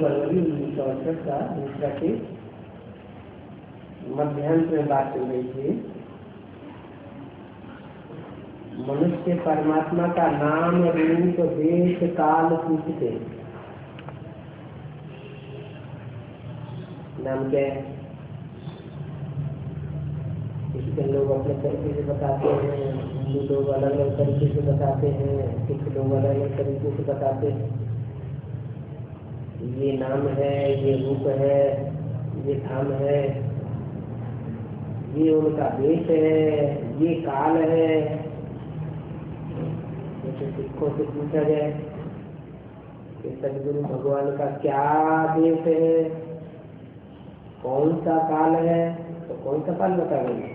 फरवरी 1968 का दूसरा के मध्याह्न में बात हो रही थी। मनुष्य परमात्मा का नाम रूप देश काल पूछते। नाम क्या है? किसी लोग अपने तरीके से बताते हैं, हिंदू लोग अलग अलग तरीके से बताते हैं, सिख लोग अलग अलग तरीके से बताते हैं। ये नाम है, ये रूप है, ये धाम है, ये उनका देश है, ये काल है। जैसे सिखों से पूछा जाए कि सदगुरु भगवान का क्या देश है, कौन सा काल है, तो कौन सा काल बताएंगे?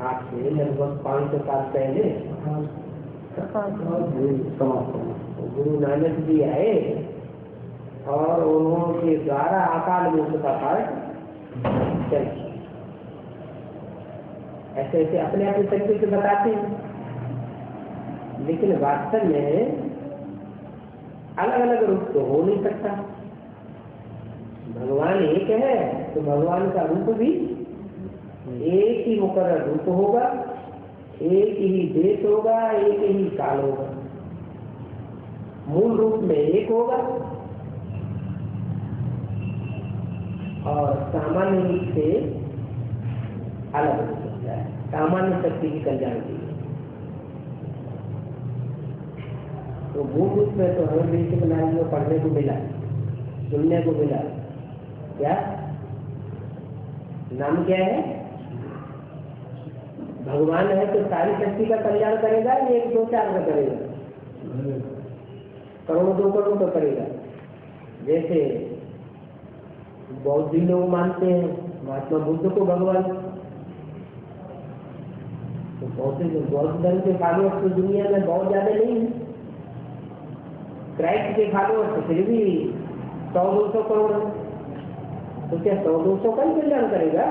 आज से लगभग 500 साल पहले गुरु नानक जी आए और उन्होंने द्वारा अकाल मूर्त का पाठ चल ऐसे ऐसे अपने अपने तरीके से बताते हैं, लेकिन वास्तव में अलग अलग रूप तो हो नहीं सकता। भगवान एक है तो भगवान का रूप भी एक ही मुकर्रर रूप होगा, एक ही देश होगा, एक ही काल होगा, मूल रूप में एक होगा और सामान्य रूप से अलग हो सकता है। सामान्य शक्ति की कल्याण के लिए तो मूल रूप में तो हमें बेसिक नॉलेज में पढ़ने को मिला, सुनने को मिला। क्या नाम क्या है? भगवान है तो सारी शक्ति का कल्याण करेगा, ये 1 2 4 का करेगा, करोड़ों 2 करोड़ का करेगा। जैसे बौद्ध लोग मानते हैं महात्मा बुद्ध को भगवान, तो बौद्ध धर्म के फॉलोअर्स तो दुनिया में बहुत ज्यादा नहीं है। क्राइस्ट के फॉलोअर्स फिर भी 100-200 करोड़ है, तो क्या 100-200 का ही कल्याण करेगा?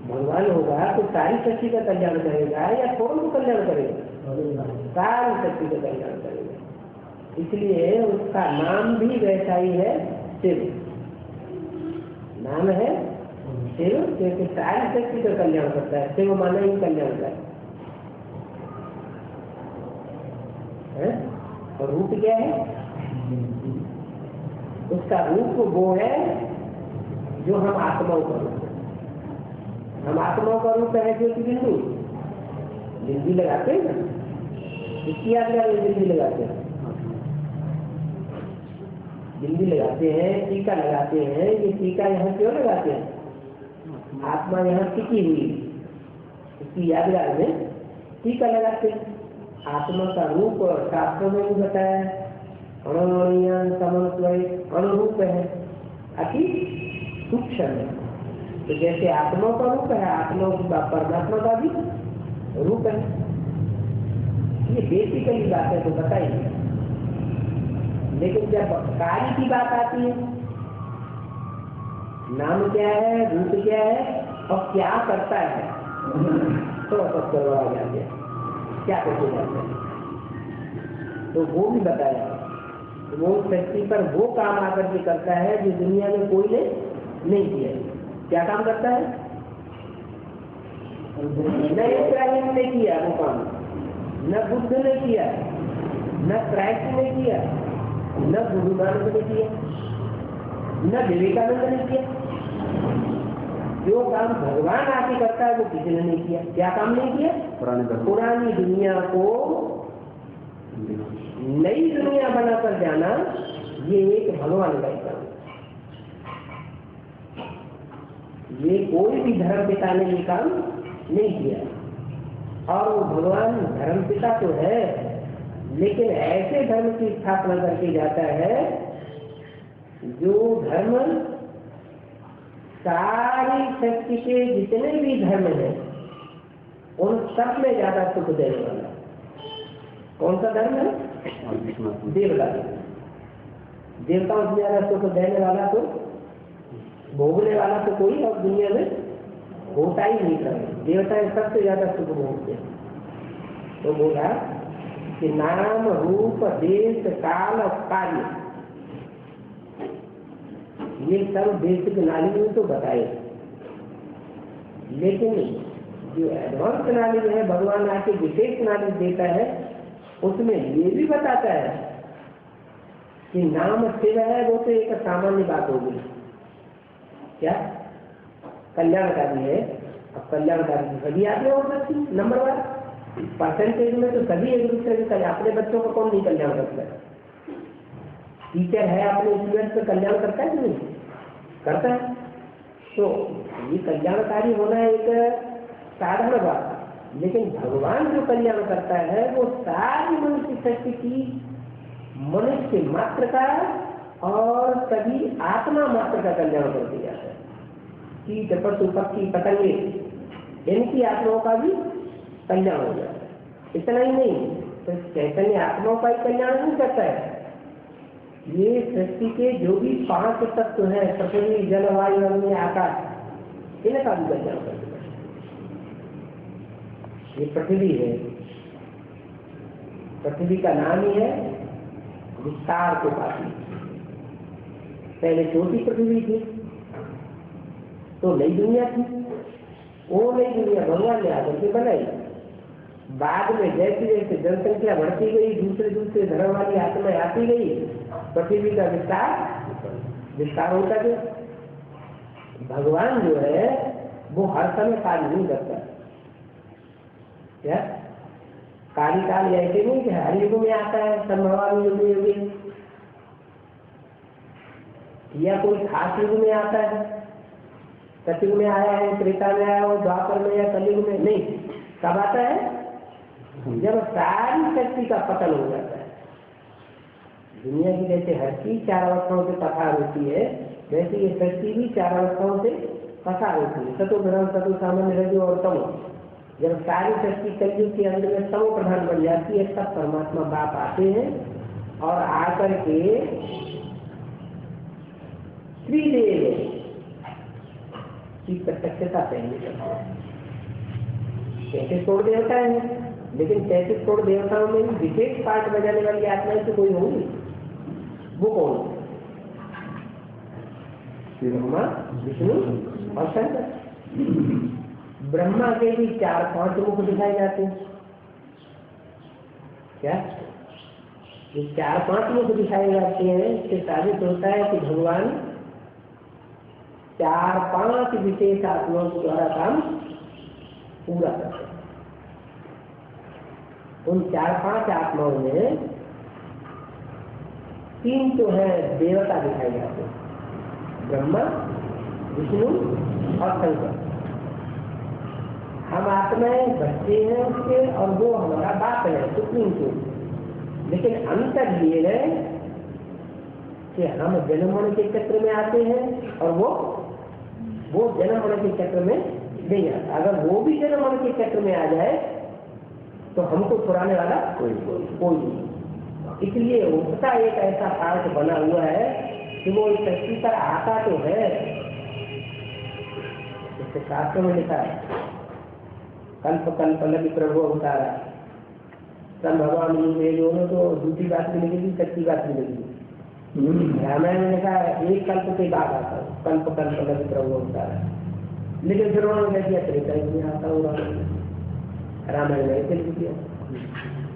भगवान होगा तो सारी शक्ति का कल्याण करेगा या थोड़ा को कल्याण करेगा? सारी शक्ति का कल्याण करेगा। इसलिए उसका नाम भी वैसा ही है, शिव। नाम है शिव क्योंकि सारी शक्ति का कल्याण करता है। शिव माना ही कल्याण का है। और रूप क्या है? उसका रूप वो है जो हम आत्माओं का रूप है। हम आत्माओं का रूप है जो कि बिंदु बिंदी लगाते हैं ना, इसकी आज्ञा में बिंदी लगाते हैं, बिंदी लगाते हैं, टीका लगाते हैं। ये टीका यहाँ क्यों लगाते हैं? आत्मा यहाँ टिकी हुई, इसकी यादगार में टीका लगाते हैं। आत्मा का रूप शास्त्रों में भी बताया है, अनुरूप है, अति सूक्ष्म है। तो जैसे आत्मा का रूप है, आत्मा परमात्मा का भी रूप है। ये बेसिकली बात है तो बताइए। लेकिन जब कार्य की बात आती है नाम क्या है, रूप क्या है और क्या करता है, तो सब करवा जाते हैं, क्या करते जाते हैं, तो वो भी बताया। वो सृष्टि पर वो काम आकर के करता है जो दुनिया में कोई ने नहीं किया। क्या काम करता है? न इब्राहिम ने किया वो काम, न बुद्ध ने किया, न क्राइस्ट ने किया, न गुरु नानक ने किया, न विवेकानंद ने किया। जो काम भगवान आके करता है वो किसी ने नहीं किया। क्या काम नहीं किया? पुरानी दुनिया को नई दुनिया बनाकर जाना, ये एक भगवान का काम। ये कोई भी धर्म पिता ने ये काम नहीं किया। और वो भगवान धर्म पिता तो है, लेकिन ऐसे धर्म की स्थापना करके जाता है जो धर्म सारी सृष्टि के जितने भी धर्म हैं उन सब में ज्यादा सुख देने वाला। कौन सा धर्म है? देवता। देवताओं से ज्यादा सुख देने वाला तो, भोगने वाला तो कोई और दुनिया में होता ही नहीं था। देवता सबसे ज्यादा सुख भोगते हैं। तो बोला कि नाम रूप देश काल और कार्य, ये सब बेसिक नॉलेज में तो बताए, लेकिन जो एडवांस नॉलेज है भगवान आके विशेष नॉलेज देता है, उसमें ये भी बताता है कि नाम शिव है वो तो एक सामान्य बात होगी। क्या? कल्याणकारी है। अब कल्याणकारी सभी आगे हो सकती, नंबर 1 परसेंटेज में तो सभी एक दूसरे के कल्याण। अपने बच्चों को कौन नहीं कल्याण करता है? टीचर है अपने स्टूडेंट का कल्याण करता है कि नहीं करता है? तो ये कल्याणकारी होना एक साधारण बात, लेकिन भगवान जो कल्याण करता है वो सारी मनुष्य शक्ति की, मनुष्य मात्र का और सभी आत्मा मात्र का कल्याण कर दिया है। कीट पशु पक्षी पतंगे इनकी आत्माओं का भी कल्याण हो जाता है। इतना ही नहीं, तो चैतन्य आत्माओं का ही कल्याण नहीं करता है, ये सृष्टि के जो भी 5 तत्व हैं, पृथ्वी जल वायु अग्नि आकाश, इनका भी कल्याण कर दिया। ये पृथ्वी है, पृथ्वी का नाम ही है विस्तार को पाती। पहले छोटी पृथ्वी थी तो नई दुनिया थी, वो नई दुनिया भगवान ने आकर के बनाई। बाद में जैसे जैसे जनसंख्या बढ़ती गई, दूसरे दूसरे धर्म वाली आत्माएं आती गई, पृथ्वी का विस्तार होता गया। भगवान जो है वो हर समय कार्य नहीं करता। क्या कार्यकाल ऐसे नहीं कि हर युग में आता है, संभवामी युग में या कोई खास युग में आता है, सतयुग में आया है, त्रेता में आया हो, द्वापर में या कलयुग में नहीं। कब आता है? जब सारी शक्ति का पतन हो जाता है। दुनिया की जैसे हर चीज 4 अवस्थाओं से पसार होती है, वैसे ये शक्ति भी 4 अवस्थाओं से पसार होती है। सतो धर्म, सतो सामान्य, रजो और तमो। जब सारी शक्ति कलयुग के अंदर में तमो प्रधान बन जाती है, तब परमात्मा बाप आते हैं और आकर के त्रिदेव की प्रत्यक्षता पहले करते हैं। 33 करोड़ देवता है, लेकिन 33 करोड़ देवताओं में विशेष पाठ बजाने वाली आत्माएं तो कोई होंगी। वो कौन? ब्रह्मा, विष्णु और शंकर। ब्रह्मा के भी 4-5 मुख दिखाए जाते हैं। क्या? ये 4-5 मुख दिखाए जाते हैं, इससे साबित होता है कि भगवान 4-5 विशेष आत्माओं के द्वारा काम पूरा करते हैं। उन 4-5 आत्माओं में 3 तो है देवता दिखाए जाते हैं, ब्रह्मा, विष्णु और शंकर। हम आत्माएं बच्चे हैं उसके, और वो हमारा बाप है, सुप्रीम कोर्ट। लेकिन अंतर ये है कि हम जन्म मरण के चक्र में आते हैं और वो जन्म मरण के चक्र में नहीं आता। अगर वो भी जन्म मरण के चक्र में आ जाए तो हमको छुड़ाने वाला कोई नहीं। इसलिए उसका एक ऐसा पार्ट बना हुआ है कि वो इस धरती पर आता तो है, जैसे शास्त्रों में लिखा है, कल्प कल्प लगी प्रभु अवतारा, सब भगवान युगे दोनों, तो दूसरी बात भी लगेगी, सच्ची बात भी लगेगी। रामायण में लिखा है एक कल्प के बाद आता है, कल्प कल्प लगी प्रभु अवतारा, लेकिन फिर उन्होंने कह दिया त्रेता युग में आता हूँ, रामायण में ऐसे लिख दिया,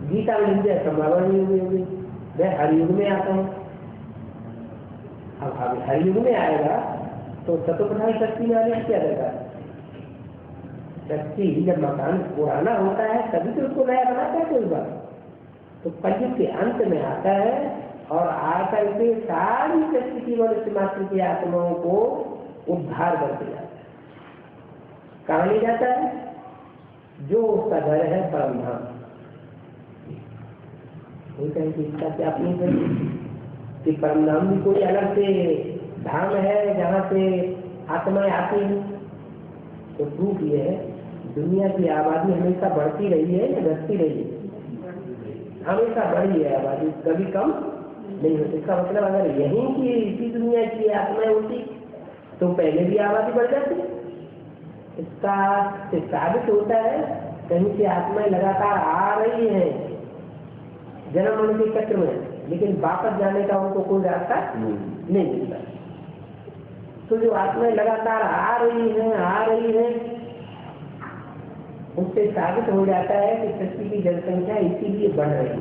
गीता में लिख दिया समावन युग में, मैं हर युग में आता हूँ। अब हर युग में आएगा तो सतोप्रधान शक्ति में आने क्या रहेगा? शक्ति जब मकान पुराना होता है तभी तो उसको नया बनाता है कोई बात। तो कलयुग के अंत में आता है और आकर के सारी शक्ति की मनुष्य मात्र की आत्माओं को उद्धार करके जाता है। कहाँ ले जाता है? जो उसका घर है परम धाम। इसका क्या अपनी कि परम धाम भी कोई अलग से धाम है जहाँ से आत्माएं आती हैं? तो प्रूफ ये है, दुनिया की आबादी हमेशा बढ़ती रही है या घटती रही है? हमेशा बढ़ी है आबादी, कभी कम नहीं होती। इसका मतलब अगर यहीं की इसी दुनिया की आत्माएं होती तो पहले भी आबादी बढ़ जाती। इसका साबित होता है कहीं से आत्माएं लगातार आ रही हैं जन्म मरण के चक्र में, लेकिन वापस जाने का उनको कोई रास्ता नहीं मिलता। तो जो आत्माएं लगातार आ रही हैं, उससे साबित हो जाता है कि सृष्टि की जनसंख्या इसीलिए बढ़ रही है।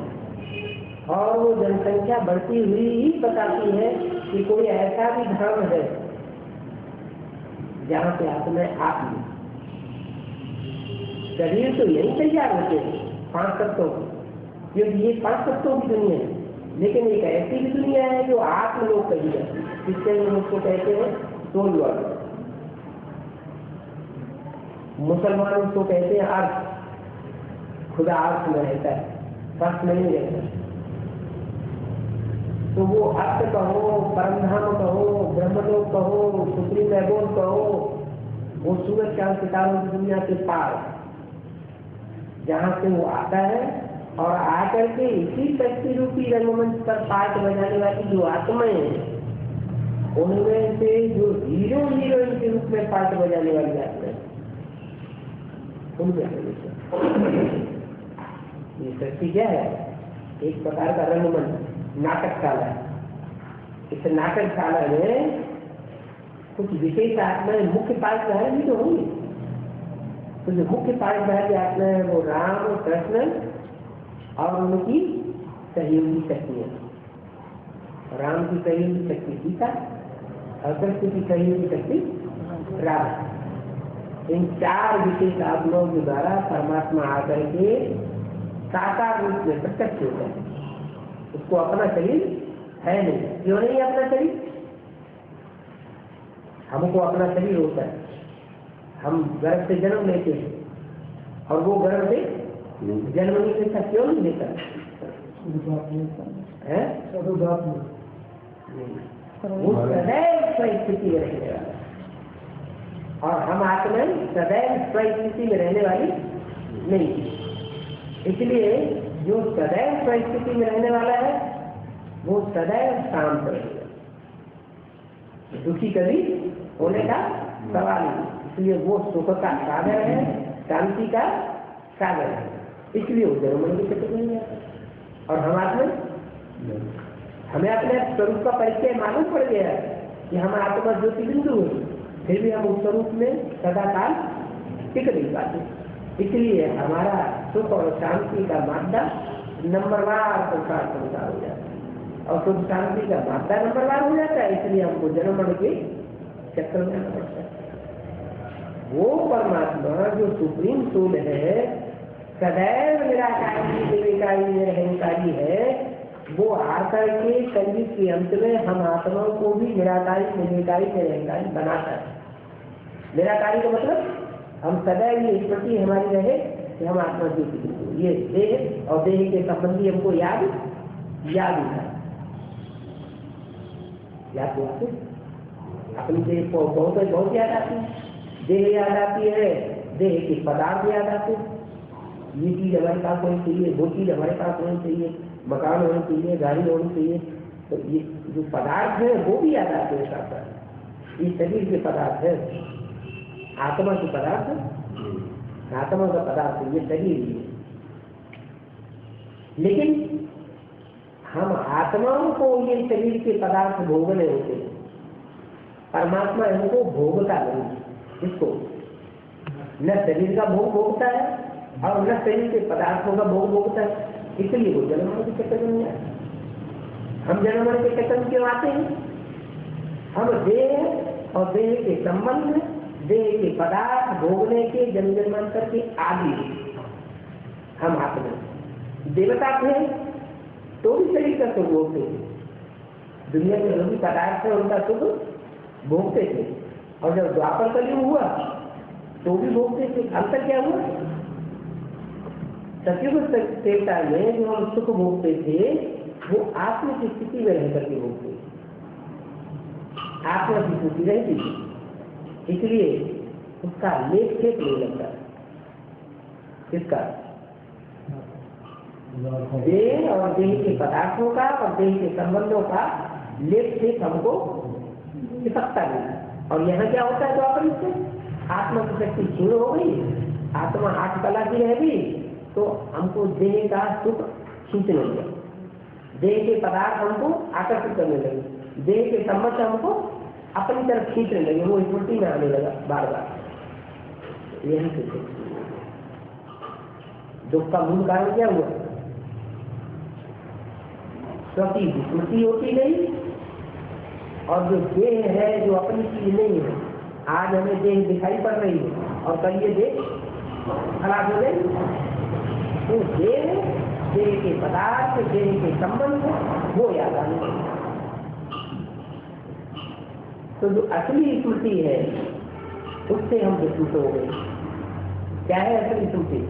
और वो जनसंख्या बढ़ती हुई ही बताती है कि कोई ऐसा भी धर्म है जहाँ पे आत्माएं आती है। शरीर तो यही तैयार होते हैं 5 तत्वों की, क्योंकि ये 5 तत्वों की दुनिया है। लेकिन एक ऐसी भी दुनिया है जो आत्मलोक कही जाती है, जिससे हम उसको कहते हैं सोल वर्ल्ड। मुसलमान उसको कहते हैं अर्थ, खुदा अर्थ में रहता है, फर्श में नहीं रहता। तो वो अर्थ कहो, परमधाम कहो, ब्रह्मलोक कहो, सुप्रीम एबोर्ड कहो, वो सूरज चांद सितारों की दुनिया के पार जहाँ से वो आता है और आकर के इसी शक्ति रूपी रंगमंच पर पाठ बजाने वाली जो आत्माएं हैं, उनमें से जो हीरो हीरोइन के रूप में पाठ बजाने वाली आत्माएं, उनमें ये शक्ति क्या है? एक प्रकार का रंगमंच, नाटकशाला है। इस नाटकशाला में कुछ विशेष आत्माएं मुख्य पाठधारी भी तो होंगी। तो जो मुख्य पाठधारी आत्माएं हैं वो राम, कृष्ण और उनकी सहयोगी शक्तियां। राम की सहयोगी शक्ति सीता और कृष्ण की सहयोगी शक्ति राधा। इन 4 विशेष आत्माओं के द्वारा परमात्मा आकर के साकार रूप में प्रत्यक्ष होता है। उसको अपना शरीर है नहीं। क्यों नहीं अपना शरीर? हमको अपना शरीर होता है, हम गर्भ से जन्म लेते हैं और वो गर्भ से जन्म नहीं लेता। क्यों नहीं लेता है? वो सदैव स्थिति में रहने वाला, और हम आत्माएं सदैव स्थिति में रहने वाली नहीं। इसलिए जो सदैव स्थिति में रहने वाला है वो सदैव शांत रहेगा, दुखी कभी होने का सवाल नहीं। इसलिए वो सुख का सागर है, शांति का सागर है। इसलिए वो जन्म की चक्कर नहीं आता। और हम आत्मा, हमें अपने स्वरूप का परिचय मालूम पड़ गया है कि हम आत्मा ज्योति बिंदु है, फिर भी हम उस स्वरूप में सदाकाल टिक नहीं पाते। इसलिए हमारा सुख और शांति का मादा नंबरवार संसार हो जाता है, और सुख शांति का मादा नंबरवार हो जाता है। इसलिए हमको जन्म मरण के चक्कर में आना पड़ता है। वो परमात्मा जो सुप्रीम सोल है, सदैव निराकारी निर्विकारी निरहंकारी है, वो आकर के कलयुग के अंत में हम आत्माओं को भी निराकारी निर्विकारी निरहंकारी बनाता है। निराकारी का मतलब हम सदैव ये स्मृति हमारी रहे कि हम आत्मा ज्योति, ये देह और देह के संबंधी हमको याद उठा याद तो आते अपनी देह को बहुत याद आती है। देह याद आती है, देह के पदार्थ याद आते हैं। ये चीज हमारे पास होनी चाहिए, वो चीज हमारे पास होनी चाहिए, मकान होनी चाहिए, गाड़ी होनी चाहिए। तो ये जो पदार्थ है वो भी याद आते हैं साथ साथ। ये शरीर के पदार्थ है, आत्मा के पदार्थ, आत्मा का पदार्थ ये शरीर ही है। लेकिन हम आत्माओं को ये शरीर के पदार्थ भोगने होते हैं, परमात्मा इनको भोगता नहीं। इसको न शरीर का भोग भोगता है और न शरीर के पदार्थों का भोग भोगता है, इसलिए वो जन्म मरण के चक्कर में नहीं आते। हम जन्म मरण के चक्कर में क्यों आते हैं? हम देह और देह के संबंध में, देह के पदार्थ भोगने के जन्म जन्मांतर के आदि हम आत्मा। देवता थे तो भी शरीर का सुख भोगते थे, दुनिया में जो भी पदार्थ है उनका सुख भोगते थे, और जब द्वापर कलयुग हुआ तो भी भोगते थे। अंतर क्या हुआ? सतयुग त्रेता में जो हम सुख भोगते थे वो आत्म की स्थिति में रह करके भोगते थे, आत्मा की स्थिति रहती थी, इसलिए उसका लेख खेप नहीं लगता। किसका? देह और देह के पदार्थों का और देह के संबंधों का लेख खेप हमको चिपकता नहीं। और यहाँ क्या होता है? द्वापर से आत्मा की शक्ति क्षीण हो गई, आत्मा 8 कला की रह गई, तो हमको देह का सुख खींचने लगे, देह के पदार्थ हमको आकर्षित करने लगे, देह के संबंध हमको अपनी तरफ खींचने लगे, वो स्मृति में आने लगा बार बार। यही से दुख का मूल कारण क्या हुआ? क्योंकि विस्मृति होती गई, और जो देह है जो अपनी चीज नहीं है, आज हमें देह दिखाई पड़ रही है और कल ये देह खराब हो गई, तो देह, देह के पदार्थ, देह के संबंध वो याद आने लगे। तो जो असली स्मृति है उससे हम विस्मृत हो गए। क्या है असली स्मृति?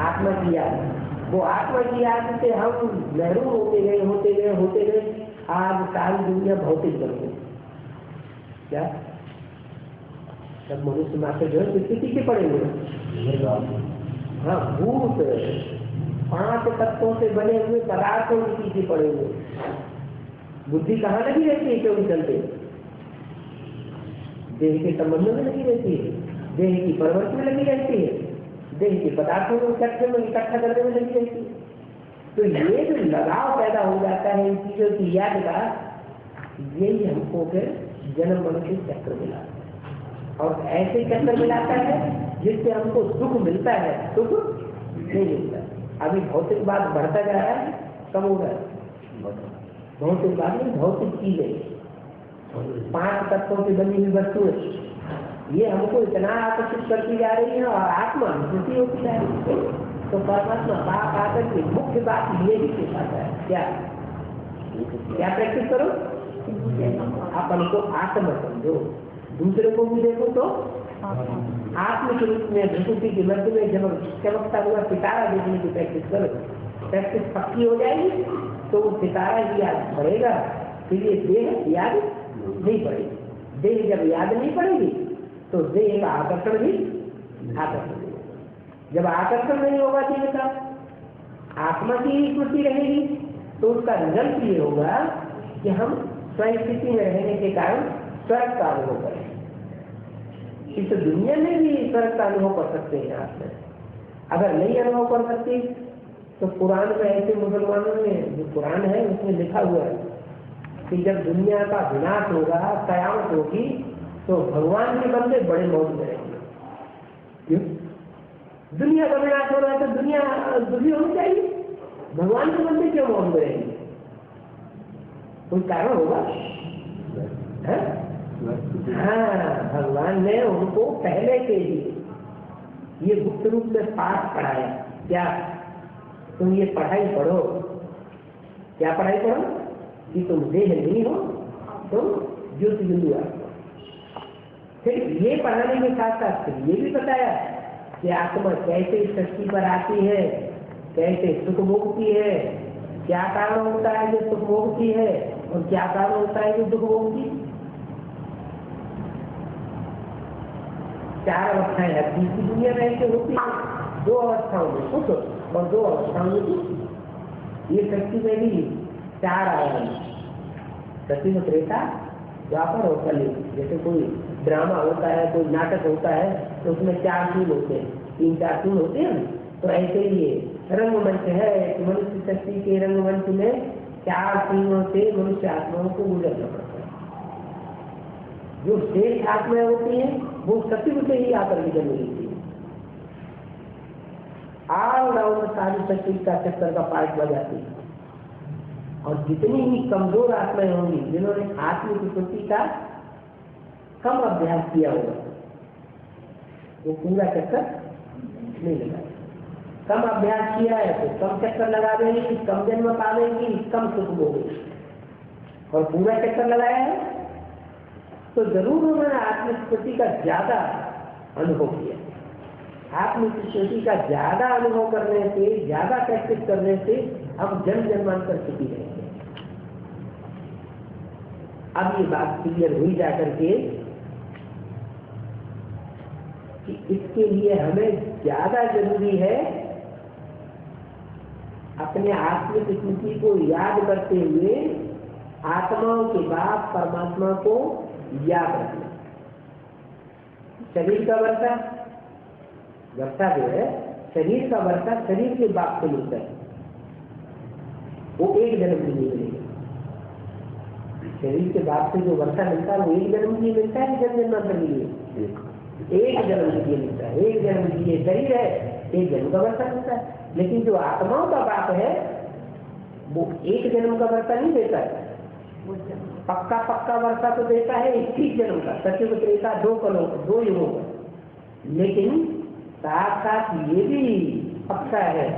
आत्मा की याद। वो आत्मा की याद से हम महरूम होते गए होते गए होते गए, आज सारी दुनिया भौतिक बन गई। क्या सब मनुष्य मात्र जो है स्थिति के पड़े हुए, हाँ, भूत 5 तत्वों से बने हुए पदार्थों के पीछे पड़े हुए। बुद्धि कहाँ लगी रहती है? 24 घंटे देह के संबंधों में लगी रहती है, देह की परवरिश में लगी रहती है, देह के पदार्थों को इकट्ठा करने में लगी रहती है। तो ये जो लगाव पैदा हो जाता है इन चीजों की याद का, यही हमको फिर जन्म मरण के चक्र मिलाता है, और ऐसे चक्र मिलाता है जिससे हमको सुख मिलता है, सुख नहीं मिलता। अभी भौतिकवाद बढ़ता जा रहा है, कम हो रहा है भौतिकवाद में। भौतिक चीजें 5 तत्वों से बनी हुई वस्तुएं ये हमको इतना आकर्षित करती जा रही है, और आत्मा विस्मृति होती जा रही है। तो परमात्मा बाप आकर के मुख्य बात ये ही सिखाता है, क्या क्या प्रैक्टिस करो? अपन को आत्मा समझो, दूसरे को भी देखो तो आत्म के रूप में प्रकृति के मध्य में जब चमकता हुआ सितारा देखने की प्रैक्टिस करो। प्रैक्टिस पक्की हो जाएगी तो वो सितारा ही याद पड़ेगा, फिर ये देह याद नहीं पड़ेगी। देह जब याद नहीं पड़ेगी तो देह का आकर्षण भी आकर्षण नहीं होगा। जब आकर्षण नहीं होगा देह का, आत्मा की स्मृति रहेगी, तो उसका रिजल्ट ये होगा कि हम स्वयं स्थिति में रहने के कारण स्वर्ग का अनुभव करें। इस दुनिया में भी स्वर्ग का अनुभव कर सकते हैं आप में। अगर नहीं अनुभव कर सकते तो कुरान में ऐसे मुसलमानों में जो कुरान है उसमें लिखा हुआ है कि जब दुनिया का विनाश होगा, कयामत होगी, तो भगवान के बंदे बड़े मौज में रहेंगे। क्यों? दुनिया का विनाश हो रहा है तो दुनिया दुखी होनी चाहिए, भगवान के बंदे क्यों मौज में रहेंगे? कोई कारण होगा? हाँ, भगवान ने उनको पहले से ही ये गुप्त रूप में पाठ पढ़ाया। क्या? तुम ये पढ़ाई पढ़ो। क्या पढ़ाई पढ़ो? कि तुम देह नहीं हो, तुम ज्योति बिंदु आत्मा। फिर ये पढ़ाने के साथ साथ ये भी बताया कि आत्मा कैसे इस सृष्टि पर आती है, कैसे सुख भोगती है, क्या कारण होता है जो सुख भोगती है, और क्या कारण होता है जो दुख भोगती। 4 अवस्थाएं हैं जिसकी दुनिया में ऐसे होती है। 2 अवस्थाओं में सुख और 2 अवस्थाओं में दुख। ये सृष्टि में भी 4 आयाम, सतयुग त्रेता, द्वापर और कलयुग। जैसे कोई ड्रामा होता है, कोई नाटक होता है, तो उसमें 4 सीन होते हैं, 3-4 सीन होते हैं। तो ऐसे ही ये रंगमंच है, मनुष्य शक्ति के रंगमंच में 4 सीनों से मनुष्य आत्माओं को गुजरना पड़ता है। जो शेष आत्माएं होती हैं वो सचिव से ही आकर के जन्म लेती है। ऑल राउंड सारी सचिव का चक्कर का पार्ट बजाती है। और जितनी ही कमजोर आत्माएं होंगी, जिन्होंने आत्म की स्मृति का कम अभ्यास किया होगा, वो पूरा चक्कर नहीं लगा। कम अभ्यास किया है तो कम चक्कर लगा देंगी, कम जन्म पावेंगी, कम सुख भोगेंगी। और पूरा चक्कर लगाया है तो जरूर उन्होंने आत्मस्मृति का ज्यादा अनुभव किया। आत्मस्मृति का ज्यादा अनुभव करने से, ज्यादा प्रैक्टिस करने से अब जन्म जन्मांतर सुखी रहेंगे। अब ये बात क्लियर हुई जाकर के कि इसके लिए हमें ज्यादा जरूरी है अपने आत्मिक स्मृति को याद करते हुए आत्माओं के बाद परमात्मा को याद रखना। शरीर का वर्षा जो है, शरीर का वर्षा शरीर के बाप से मिलता है, वो एक जन्म के लिए मिलेगा। शरीर के बाप से जो वर्षा मिलता है वो एक जन्म के लिए मिलता है, जन्म जन्मांतर के लिए एक जन्म के लिए मिलता है। एक जन्म के लिए शरीर है, एक जन्म का वर्षा मिलता है। लेकिन जो आत्माओं का बाप है वो एक जन्म का वर्षा नहीं देता है, पक्का वर्षा तो देता है 21 जन्म का, सचिव त्रेता 2 कलों 2 युगों का। लेकिन साथ साथ ये भी पक्का है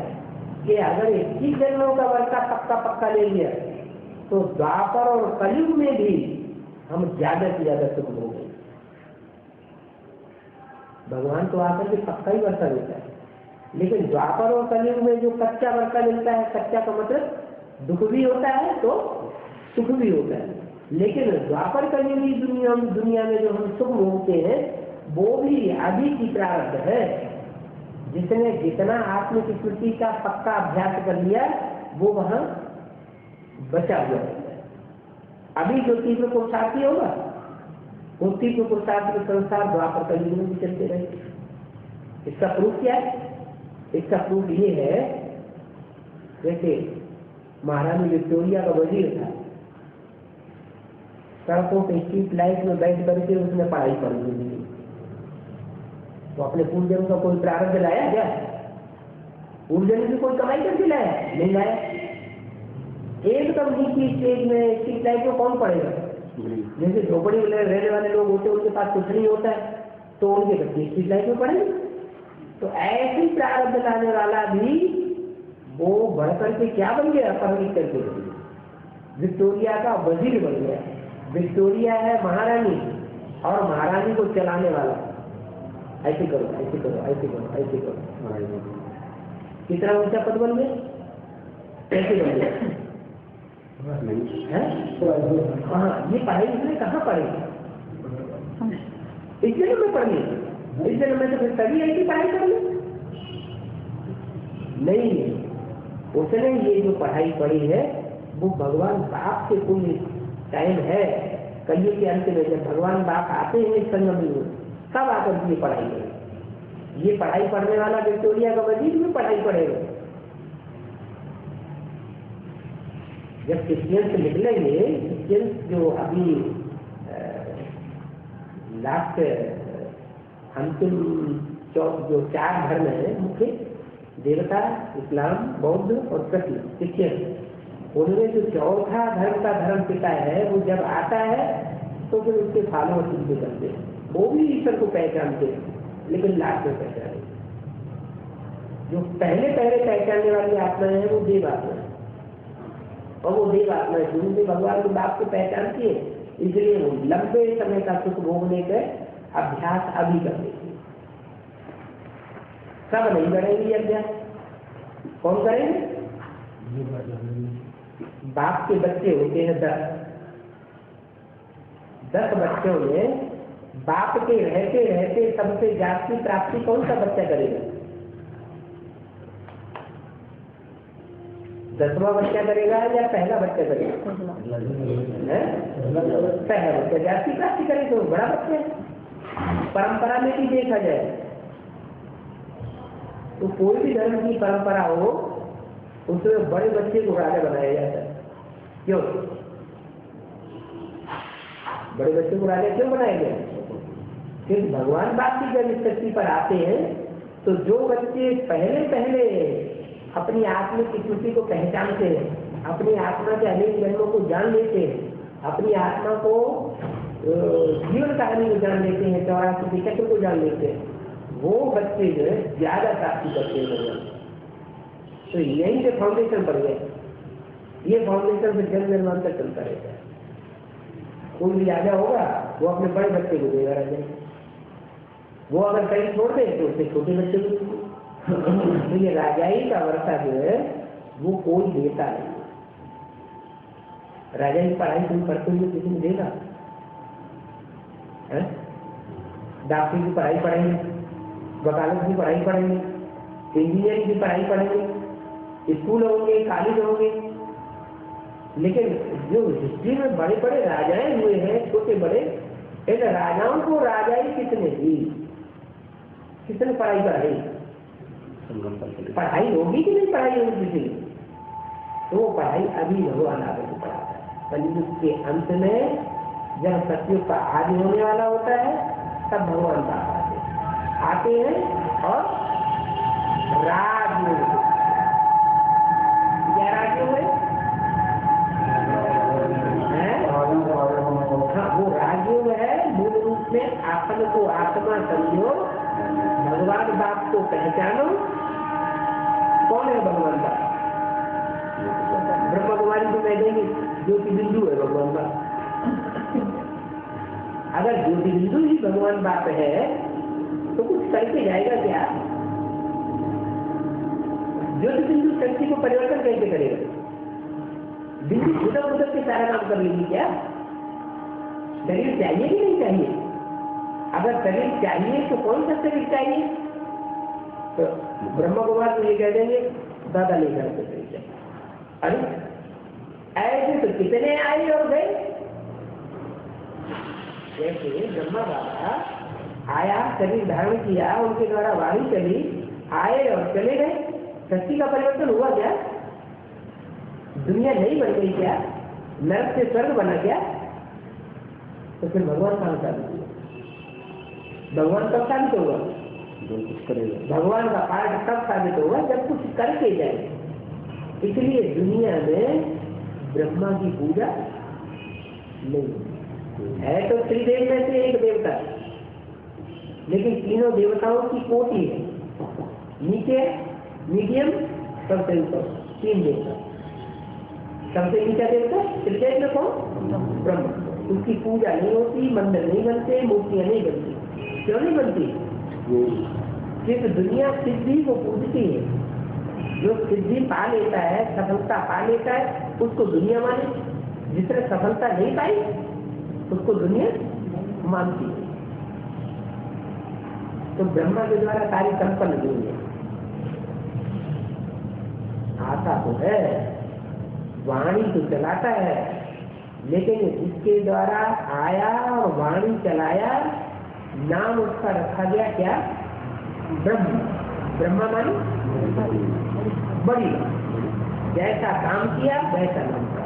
कि अगर 21 जन्मों का वर्षा पक्का ले लिया तो द्वापर और कलयुग में भी हम ज्यादा से ज्यादा सुख भोगेंगे। भगवान तो आकर के पक्का ही वर्षा देता है, लेकिन द्वापर और कलयुग में जो कच्चा वर्षा मिलता है, कच्चा का मतलब दुख भी होता है तो सुख भी होता है। लेकिन द्वापर कलयुगी दुनिया में जो हम सुख भोगते हैं वो भी अभी की प्रारब्ध है। जिसने जितना आत्म की स्मृति का पक्का अभ्यास कर लिया वो वहां बचा हुआ है। अभी जो तीव्र पुरुषार्थी होगा वो तीव्र पुरुषार्थ के संसार द्वापर कलयुग में भी चलते रहेंगे। इसका प्रूफ क्या है? इसका प्रूफ ये है, जैसे महारानी विक्टोरिया का वजीर था, सड़कों पे स्ट्रीट लाइट में बैठ करके उसने पढ़ाई पढ़ी थी। तो अपने पूर्वजन्म का कोई प्रारब्ध लाया क्या? पूर्वजन्म की कोई कमाई करके लाया? नहीं लाया। एकदम नीची स्टेज में स्ट्रीट लाइट में कौन पढ़ेगा? जैसे झोपड़ी में रहने वाले लोग होते हैं, उनके पास कुछ नहीं होता है तो उनके बच्चे स्ट्रीट लाइट में पढ़ेंगे। तो ऐसी प्रारब्ध लाने वाला भी वो बढ़ करके क्या बन गया? पढ़ लिख करके विक्टोरिया का वजीर बन गया। विक्टोरिया है महारानी और महारानी को चलाने वाला। ऐसे करो, ऐसे करो, ऐसे करो, ऐसे करो। कितना ऊंचा पद बन गया? कैसे बन गया? हाँ, ये पढ़ाई इसने कहाँ पढ़ी? इस जन्म में पढ़ी? इस जन्म में तो फिर सभी ऐसी पढ़ाई कर ली? नहीं, उसने ये जो पढ़ाई पढ़ी है वो भगवान बाप के कोई टाइम है कलयुग के अंत में, जब भगवान बाप आते हैं संगम में तब आकर ये पढ़ाई है। ये पढ़ाई पढ़ने वाला विक्टोरिया का वजीर भी पढ़ाई पढ़ेगा। जब क्रिश्चियंस निकलेंगे, क्रिश्चियंस जो अभी लास्ट अंतिम जो 4 धर्म है मुख्य, देवता, इस्लाम, बौद्ध और क्रिश्चियन, उनमें जो चौथा धर्म का धर्म पिता है वो जब आता है तो फिर उसके फॉलोअर्स उनके बनते हैं। वो भी ईश्वर को पहचानते हैं लेकिन लास्ट में पहचाने। जो पहले पहचानने वाली आत्माएं हैं वो देव आत्मा है, और वो देव आत्मा शुरू से भगवान के बाप को पहचानती है, इसलिए वो लंबे समय का सुख भोगने के अभ्यास अभी कर देती है। सब नहीं करेंगे अभ्यास। कौन करेंगे? बाप के बच्चे होते हैं 10 बच्चों में बाप के रहते रहते सबसे जाति प्राप्ति कौन सा बच्चा करेगा? 10वां बच्चा करेगा या पहला बच्चा करेगा? पहला बच्चा जाति प्राप्ति करेगा तो बड़ा बच्चा है। परंपरा में भी देखा जाए तो कोई भी धर्म की परंपरा हो उसमें बड़े बच्चे को राजा बनाया जाता है। क्यों बड़े बच्चे को राजा क्यों बनाया गया? क्योंकि भगवान बाप की जब इस शक्ति पर आते हैं तो जो बच्चे पहले अपनी आत्मा की स्मृति को पहचानते हैं, अपनी आत्मा के अनेक जन्मों को जान लेते हैं, अपनी आत्मा को जीवन कहानी को जान लेते हैं, 84 चक्र को जान लेते हैं, वो बच्चे जो है ज्यादा प्राप्ति करते हैं भगवान। तो यही से फाउंडेशन पर गए, ये फाउंडेशन से जन निर्माण तक चलता रहता है। कोई भी राजा होगा वो अपने बड़े बच्चे को देगा राजा, वो अगर कहीं छोड़ दे तो उससे छोटे बच्चे को। तो ये राजाई का वर्षा जो है वो कोई देता नहीं। राजा की पढ़ाई कोई पढ़ते हुए किसी ने देगा? डॉक्टरी की पढ़ाई पढ़ेंगे, वकालत की पढ़ाई पढ़ेंगे, इंजीनियरिंग की पढ़ाई पढ़ेंगे, स्कूल होंगे, कॉलेज होंगे, लेकिन जो हिस्ट्री में बड़े बड़े राजाएं हुए हैं, छोटे बड़े, इन राजाओं को राजाई किसने दी? किसने पढ़ाई कराई? पढ़ाई होगी कि नहीं पढ़ाई होगी किसी? तो वो पढ़ाई अभी भगवान आगे से पढ़ाता है। कलयुग के अंत में जब सतयुग का आदि होने वाला होता है तब भगवान बाप आते हैं और राजयोग, क्या राजयोग है? हाँ, वो राजयोग है। मूल रूप में आत्मा को आत्मा समझो, भगवान बाप को पहचानो। कौन है भगवान बाप? ब्रह्मा कुमारी को कह देंगे ज्योति बिंदु है भगवान बाप। अगर ज्योति बिंदु ही भगवान बाप है तो कुछ करके जाएगा क्या? ज्योति बिंदु शक्ति को परिवर्तन कैसे करेगा? बिंदु उधर के सारा काम कर लेगी क्या? शरीर चाहिए कि नहीं चाहिए? अगर शरीर चाहिए तो कौन सा शरीर चाहिए? तो ब्रह्मा कुमार तो ये कह देंगे दादा लेकर के शरीर चाहिए। अरे ऐसे तो कितने आए और गए। जैसे ब्रह्मा बाबा आया, शरीर धारण किया, उनके द्वारा वाणी चली, आए और चले गए। सृष्टि का परिवर्तन हुआ क्या? दुनिया नहीं बन गई क्या? नरक से स्वर्ग बना क्या? तो फिर भगवान कहाँ साबित हुआ? भगवान कब साबित होगा? भगवान का पाठ तब साबित होगा जब कुछ करके जाए। इसलिए दुनिया में ब्रह्मा की पूजा नहीं है। तो त्रिदेव में से एक देवता, लेकिन तीनों देवताओं की कोटि है, नीचे मीडियम सबसे ऊपर, 3 देवता। सबसे नीचा देवता त्रिदेव में कौन? ब्रह्मा। उसकी पूजा नहीं होती, मंदिर नहीं बनते, मूर्तियां नहीं बनती। क्यों नहीं बनती? क्योंकि दुनिया सिद्धि को पूजती है। जो सिद्धि पा लेता है, सफलता पा लेता है, उसको दुनिया माने। जिसने सफलता नहीं पाई उसको दुनिया मानती है। तो ब्रह्मा के द्वारा कार्य संपन्न नहीं है। आता तो है, वाणी तो चलाता है, लेकिन इसके द्वारा आया और वाणी चलाया, नाम उसका रखा गया क्या? ब्रह्म। ब्रह्मा मानी बड़ी, जैसा काम किया वैसा नाम का।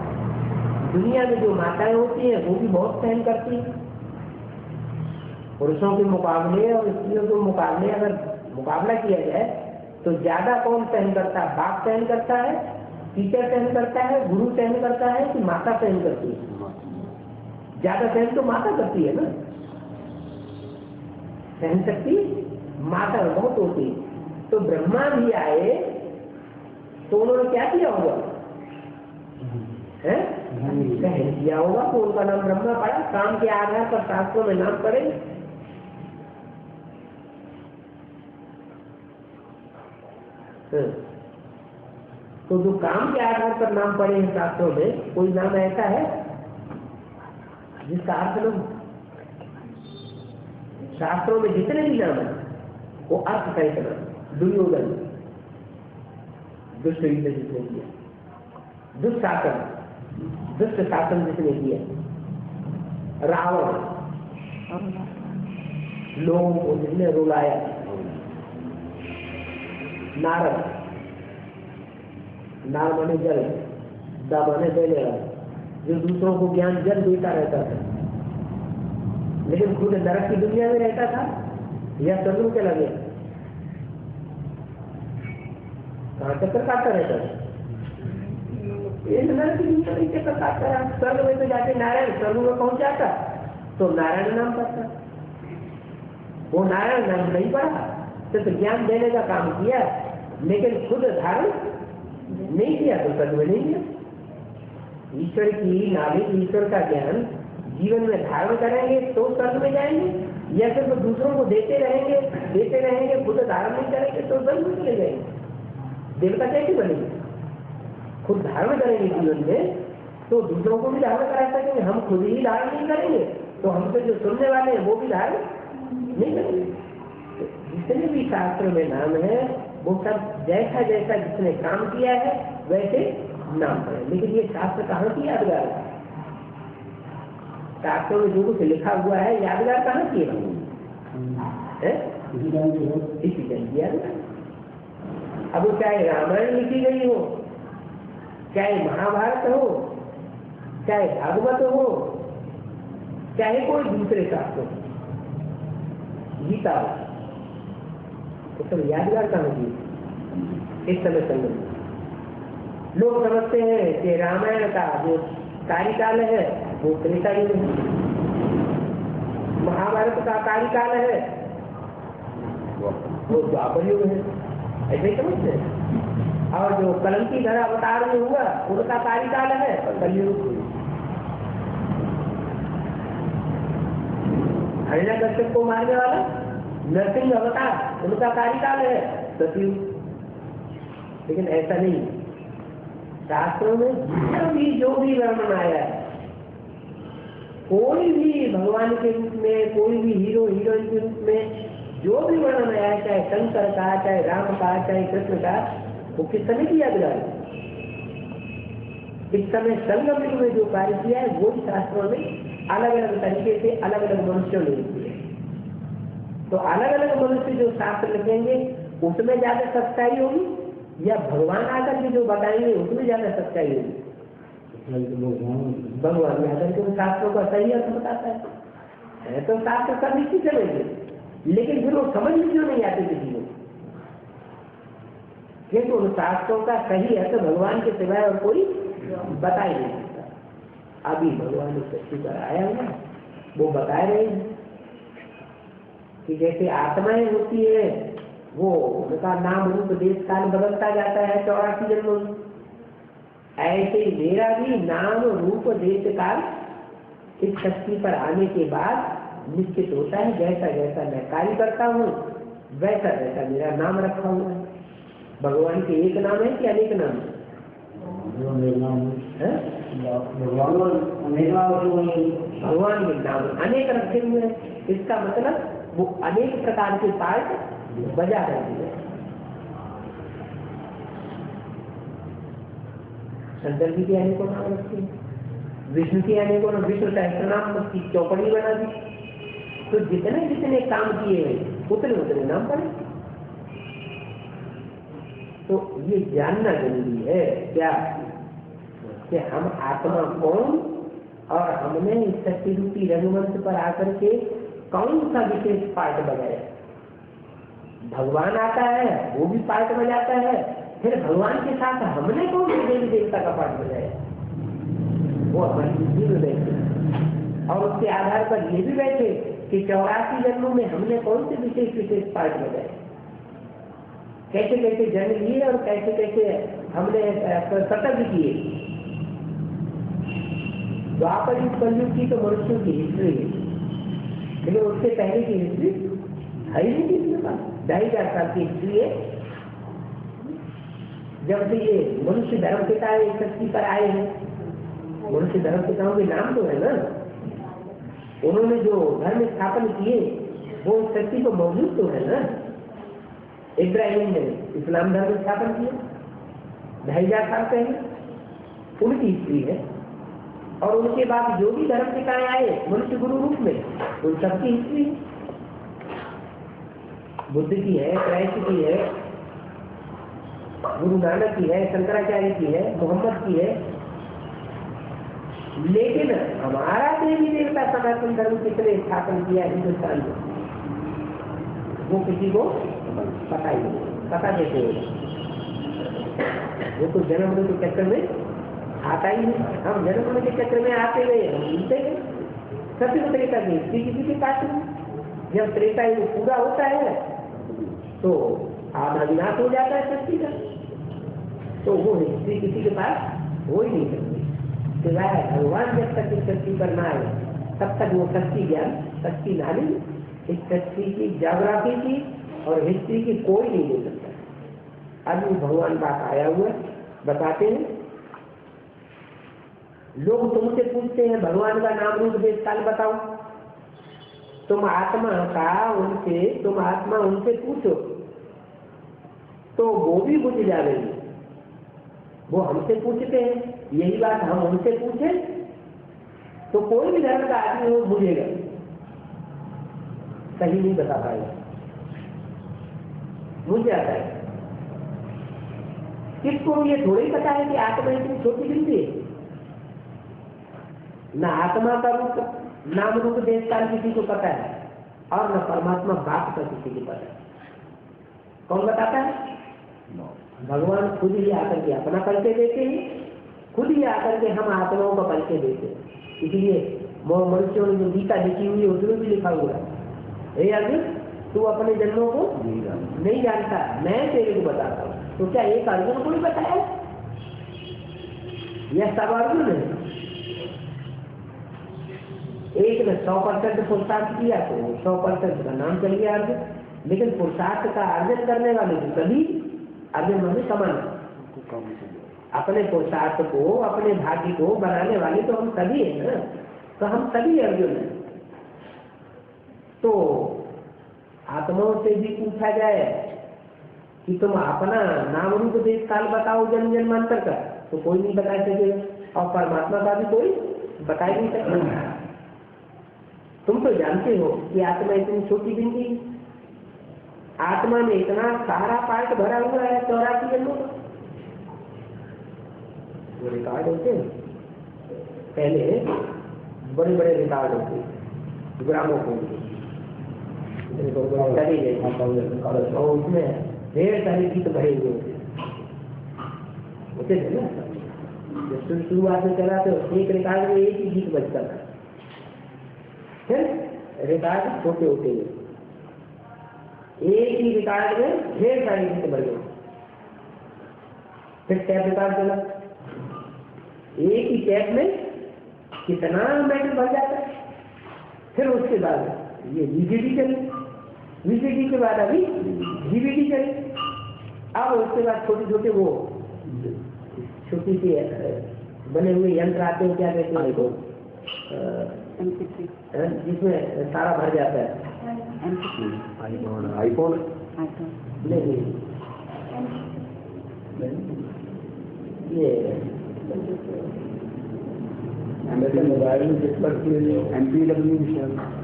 दुनिया में जो माताएं होती हैं वो भी बहुत सहन करती हैं। पुरुषों के मुकाबले और स्त्रियों के मुकाबले अगर मुकाबला किया जाए तो ज्यादा कौन सहन करता है? बाप सहन करता है, टीचर सहन करता है, गुरु सहन करता है कि माता सहन करती है? ज्यादा सहन तो माता करती है ना। सहन शक्ति माता में बहुत होती है। तो ब्रह्मा भी आए तो उन्होंने क्या किया होगा? सहन किया होगा, तो उनका नाम ब्रह्मा पड़ा। काम के आधार पर शास्त्रों में नाम पड़े। तो जो काम के आधार पर नाम पड़े हैं शास्त्रों में, कोई नाम ऐसा है जिसका अर्थ न हो? शास्त्रों में जितने भी नाम है वो अर्थ सहित नाम। दुर्योधन, दुष्ट युद्ध जिसने किया, दुष्शासन, दुष्ट शासन जिसने किया, रावण, लोगों को जिसने रुलाया। नारद, नार माने जल, दा माने देने वाला, जो दूसरों को ज्ञान जल देता रहता था, लेकिन खुद नरक की दुनिया में रहता था या स्वर्ग में चला गया? कहाँ चक्कर काटता रहता था? नरक की दुनिया में चक्कर काटता है। स्वर्ग में तो जाके नारायण, स्वर्ग में पहुंच जाता तो नारायण नाम पड़ता। वो नारायण नाम नहीं पढ़ा, सिर्फ ज्ञान देने का काम किया, लेकिन खुद धारण नहीं किया तो स्वर्ग में नहीं गया। ईश्वर की नाभिक, ईश्वर का ज्ञान जीवन में धारण करेंगे तो स्वर्ग में जाएंगे, या सिर्फ दूसरों को देते रहेंगे, खुद धारण नहीं करेंगे तो स्वर्ग में चले जाएंगे। देवता कैसे बनेंगे? खुद धारण करेंगे जीवन में तो दूसरों को भी धारण करा सकेंगे। हम खुद ही धारण नहीं करेंगे तो हमसे जो सुनने वाले हैं वो भी धारण नहीं करेंगे। तो जितने भी शास्त्र में नाम है वो सब जैसा जैसा जिसने काम किया है वैसे नाम है। लेकिन ये शास्त्र कहाँ की यादगार है? शास्त्रों में जो कुछ लिखा हुआ है यादगार कहाँ की है? इसी जन की यादगार। अब चाहे रामायण लिखी गई हो, चाहे महाभारत हो, चाहे भागवत हो, चाहे कोई दूसरे शास्त्र हो, गीता हो, तो सब यादगार कहाँ की? इस समय संगत लोग समझते हैं कि रामायण का जो कार्यकाल है वो त्रेता युग है, महाभारत का कार्यकाल है वो द्वापर युग है, ऐसे ही समझते हैं। और जो कलंकी धरा अवतार में हुआ उनका कार्यकाल है कलयुग। हिरण्यकश्यप को मारने वाला नरसिंह अवतार उनका कार्यकाल है सतयुग। लेकिन ऐसा नहीं, शास्त्रों में जो भी वर्णन आया है, कोई भी भगवान के रूप में, कोई भी हीरो हीरोइन के रूप में जो भी वर्णन आया है, चाहे शंकर का, चाहे राम का, चाहे कृष्ण का, वो किस समय की यादगार है? इस समय संगम युग में जो कार्य किया है वो शास्त्रों में अलग अलग तरीके से अलग अलग मनुष्यों ने लिखे हैं। तो अलग अलग मनुष्य जो शास्त्र लिखेंगे उसमें ज्यादा सच्चाई होगी या भगवान आकर के जो बताएंगे उसमें ज्यादा सच्चाई होगी? भगवान आकर के उन शास्त्रों का सही अर्थ बताता है तो शास्त्र सब इसी चलेंगे, लेकिन फिर वो समझ में क्यों नहीं आते किसी को? क्योंकि उन शास्त्रों का सही अर्थ भगवान के सिवाय और कोई बता ही नहीं सकता। अभी भगवान इस सृष्टि पर आया हुआ वो बता रहे हैं कि जैसे आत्माएं होती है वो उनका नाम रूप देश काल बदलता जाता है 84 जन्मों में, ऐसे मेरा भी नाम रूप देश काल इस शक्ति पर आने के बाद निश्चित होता है। जैसा जैसा मैं कार्य करता हूँ वैसा वैसा मेरा नाम रखा हुआ है। भगवान के एक नाम है कि अनेक नाम है? भगवान के नाम अनेक रखे हुए हैं। इसका मतलब वो अनेक प्रकार के पार्ट बजा रहे हैं। शंकर जी के अनेकों नाम रखे हैं, विष्णु के अनेकों नाम, विष्णु सहस्त्रनाम की चौपड़ी बना दी। तो जितने जितने काम किए हैं उतने उतने नाम पड़े। तो ये जानना जरूरी है क्या कि हम आत्मा कौन और हमने इस शक्ति रूपी रंगमंच पर आकर के कौन सा विशेष पार्ट बजाया। भगवान आता है वो भी पार्ट बजाता है, फिर भगवान के साथ हमने कौन से देवी देवता का पार्ट बजाया वो हमारी बुद्धि में बैठे और उसके आधार पर ये भी बैठे कि 84 जन्मों में हमने कौन से विशेष पार्ट बजाए, कैसे कैसे जन्म लिए और कैसे कैसे हमने सतर्क किए। द्वापर युग कलयुग की तो मनुष्यों की हिस्ट्री है, लेकिन उससे पहले की हिस्ट्री है ही नहीं किसी के पास। 2500 साल की हिस्ट्री है जब से ये मनुष्य धर्म पिता इस शक्ति पर आए हैं। मनुष्य धर्म पिताओं के नाम तो है ना, उन्होंने जो धर्म स्थापन किए वो इस शक्ति को मौजूद तो है ना। इब्राहिम ने इस्लाम धर्म स्थापन किया 2500 साल पहले, उनकी हिस्ट्री है। और उनके बाद जो भी धर्म पिताएं आए मनुष्य गुरु रूप में उन सबकी हिस्ट्री है। बुद्ध की है, क्राइस्ट की है, गुरु नानक की है, शंकराचार्य की है, मोहम्मद की है। लेकिन हमारा देवी देवता सनातन धर्म किसने स्थापन किया हिंदुस्तान में, वो किसी को पता ही नहीं। पता कैसे होगा? वो तो जन्म के चक्कर में आता ही नहीं। हम जन्म के चक्र में आते गए, हम मिलते गए। सत्य को त्रेता की किसी के पास नहीं। जब त्रेता युग पूरा होता है तो आधा विनाश हो जाता है सृष्टि का। तो वो हिस्ट्री किसी के पास हो ही नहीं सकती सिवाय भगवान जब तक इस सृष्टि पर ना आए तब तक वो सच्ची ज्ञान, सच्ची नॉलेज, इस सृष्टि की ज्योग्राफी की और हिस्ट्री की कोई नहीं दे सकता। अभी भगवान बात आया हुआ बताते हैं। लोग तुमसे पूछते हैं भगवान का नाम रूप देश काल बताओ। तुम आत्मा उनसे पूछो तो वो भी बुझ जाएगी। वो हमसे पूछते हैं, यही बात हम उनसे पूछे तो कोई भी धर्म का आदमी वो बुझेगा, सही नहीं बता पाएगा, बुझ जाता है। किसको ये थोड़ी पता है कि आत्मा इतनी छोटी गिनती है। न आत्मा का रूप, नाम रूप देश काल किसी को पता है और न परमात्मा बाप का किसी को पता है। कौन बताता है? भगवान खुद ही आकर के अपना परिचय देते हैं, खुद ही आकर के हम आत्माओं का परिचय देते हैं। इसलिए मनुष्यों ने जो गीता लिखी हुई है उसमें भी लिखा हुआ है, हे अर्जुन तू अपने जन्मों को नहीं जानता, मैं तेरे को बताता हूँ। तो क्या एक अर्जुन को ही बताया? यह सब अर्जुन है। एक ने 100% पुरुषार्थ किया तो 100% का नाम चल गया अर्जुन। लेकिन पुरुषार्थ का अर्जन करने वाले तो सभी अर्जुन माने कमाना, अपने पुरुषार्थ को, अपने भाग्य को बनाने वाले तो हम सभी हैं ना। तो हम सभी अर्जुन हैं। तो आत्माओं से भी पूछा जाए कि तुम अपना नाम रूप देश काल बताओ जन्म जन्मांतर का, तो कोई नहीं बता सकेगा और परमात्मा का भी कोई बता ही नहीं सकता। तुम तो जानते हो कि आत्मा इतनी छोटी बिंदी, आत्मा में इतना सारा पार्ट भरा हुआ है 84 जन्मों का। वो रिकॉर्ड होते हैं, पहले बड़े बड़े रिकॉर्ड होते ग्रामोफोन के, और उसमें ढेर सारे गीत भरे हुए होते थे ना। जब शुरुआत में चला तो एक रिकॉर्ड में एक ही गीत बजता था, फिर रिकॉर्ड छोटे होते हुए एक ही रिकॉर्ड में ढेर सारे गीत बज गए। फिर टैप रिकॉर्ड चला, एक ही टैप में कितना मैटर भर जाता है। फिर उसके बाद ये वीसीडी चली, वीसीडी के बाद अभी डीवीडी चली। अब उसके बाद छोटे छोटे वो छोटी सी बने हुए यंत्र आते हैं, क्या कहते हैं को, जिसमें सारा भर जाता है। आईफोन नहीं, ये मोबाइल MPW,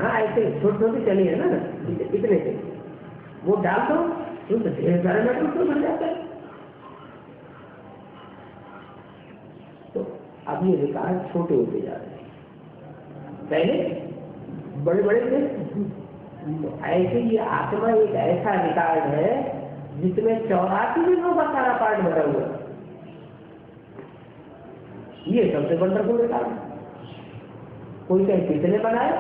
हाँ ऐसे छोटे छोटे चले हैं ना, इतने से वो डाल दो तो ढेर सारे मैटर तो भर जाता है। तो अब ये रिकॉर्ड छोटे होते जा रहे हैं, पहले बड़े बड़े थे। तो ऐसे ही आत्मा एक ऐसा रिकॉर्ड है जिसमें 84 दिनों का सारा पार्ट भरा हुआ है। ये सबसे वंडरफुल रिकॉर्ड है। कोई कहीं किसने बनाया,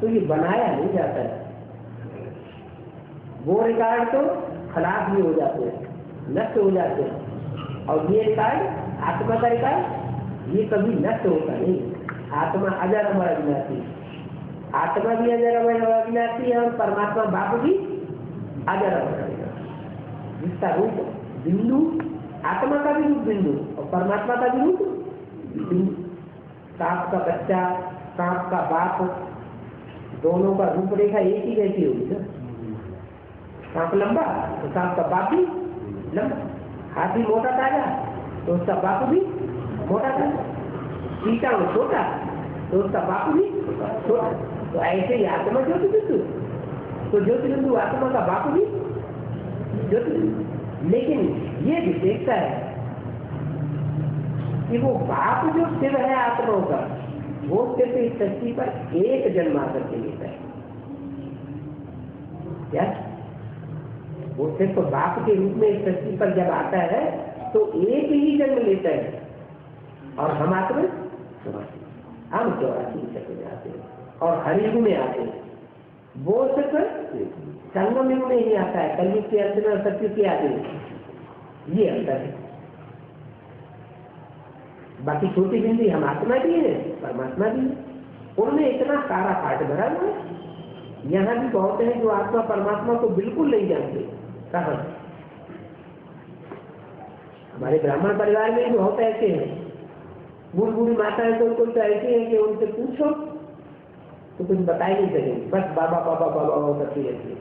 तो ये बनाया नहीं जाता है। वो रिकॉर्ड तो खराब भी हो जाते हैं, नष्ट हो जाते हैं, और ये रिकॉर्ड आत्मा का रिकॉर्ड ये कभी नष्ट होता नहीं। आत्मा अजर अमर अविनाशी, आत्मा भी अजर अमर अविनाशी है और परमात्मा बाप भी अजर अमर अविनाशी। जिसका रूप बिंदु, आत्मा का भी रूप बिंदु और परमात्मा का भी रूप बिंदु। सांप का बच्चा, सांप का बाप, दोनों का रूपरेखा एक ही जैसी होगी ना। सांप लंबा तो सांप का बाप भी लंबा, हाथी मोटा ताजा तो उसका बाप भी मोटा ताजा, चीता वो छोटा तो उसका बाप भी छोटा। तो ऐसे ही आत्मा जो बिंदु, तो ज्योतिबिंदु आत्मा का बाप भी ज्योतिबिंदु। लेकिन ये विशेषता है कि वो बाप जो शिव है आत्माओं का, वो सिर्फ इस धरती पर एक जन्म आकर के लेता है। क्या वो सिर्फ बाप के रूप में इस धरती पर जब आता है तो एक ही जन्म लेता है, और हम आत्मा हम 84 चक्र में आते हैं और हर युग में आते हैं। वो सिर्फ संगम युग में ही आता है, कलयुग के अंत में और सतयुग के आते हैं। ये अंतर है। बाकी छोटी बिंदी हम आत्मा भी है, परमात्मा भी है, उनमें इतना सारा पाठ भरा हुआ है। यहाँ भी बहुत है जो आत्मा परमात्मा को बिल्कुल नहीं जानते। कहाँ? हमारे ब्राह्मण परिवार में भी बहुत ऐसे हैं, बूढ़ी बूढ़ी माताएं तो ऐसी हैं कि उनसे पूछो तो कुछ बता ही नहीं सकेंगे, बस बाबा बाबा बाबा करती रहती है।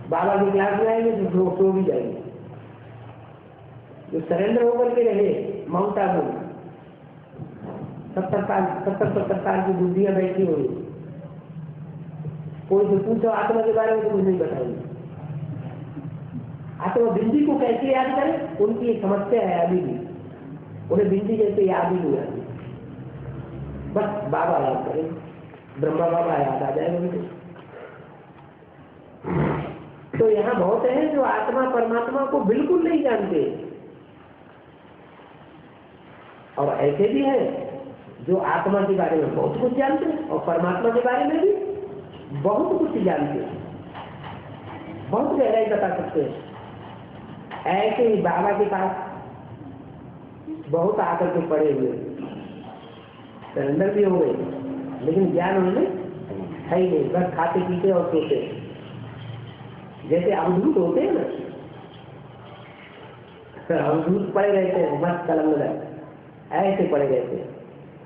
बाबा की क्लास में आएंगे तो सो भी जाएंगे। जो सरेंडर होकर के रहे माउंट आबू, 70 साल की बुद्धियां बैठी हुई, कोई से पूछो आत्मा के बारे में तो कुछ नहीं बताएंगे। आत्मा बिंदी को कैसे याद करें, उनकी एक समस्या है अभी भी, उन्हें बिंदी जैसे याद ही नहीं आती। बस बाबा याद करें, ब्रह्मा बाबा याद आ जाएगा मुझे। तो यहाँ बहुत है जो आत्मा परमात्मा को बिल्कुल नहीं जानते, और ऐसे भी हैं जो आत्मा के बारे में बहुत कुछ जानते हैं और परमात्मा के बारे में भी बहुत कुछ जानते हैं, बहुत गहराई बता सकते हैं। ऐसे ही बाबा के पास बहुत आकर के पड़े हुए, सरेंडर भी हो गए, लेकिन ज्ञान उनमें है ही नहीं, बस खाते पीते और सोते। जैसे अवधूत होते हैं ना, अवधूत पड़े रहते हैं, बस कलम में ऐसे पड़े रहते हैं,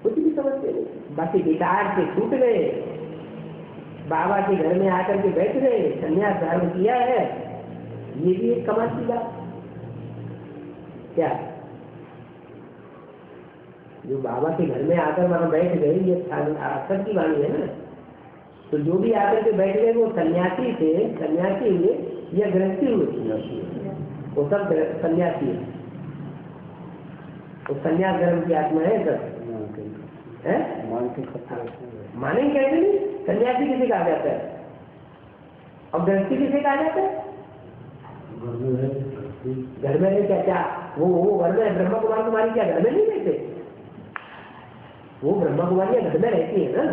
कुछ भी समझते नहीं। बाकी विकार से छूट गए, बाबा के घर में आकर के बैठ गए, संन्यास धारण किया है, ये भी एक कमाल की बात। क्या जो बाबा के घर में आकर वहां बैठ गए, ये अक्षर की वाणी है ना। तो जो भी आकर के बैठ गए वो सन्यासी थे, सन्यासी हुए या गृहस्थी हुए, वो सब सन्यासी है। तो सन्यास धर्म की आत्मा है सर, माने कैसे नहीं? सन्यासी किसे कहा जाता है और गृहस्थी किसे कहा जाता है? घर में है क्या? क्या वो घर में ब्रह्मा कुमारी कुमारी क्या घर में नहीं रहते? वो ब्रह्मा कुमारियां घर में रहती है ना।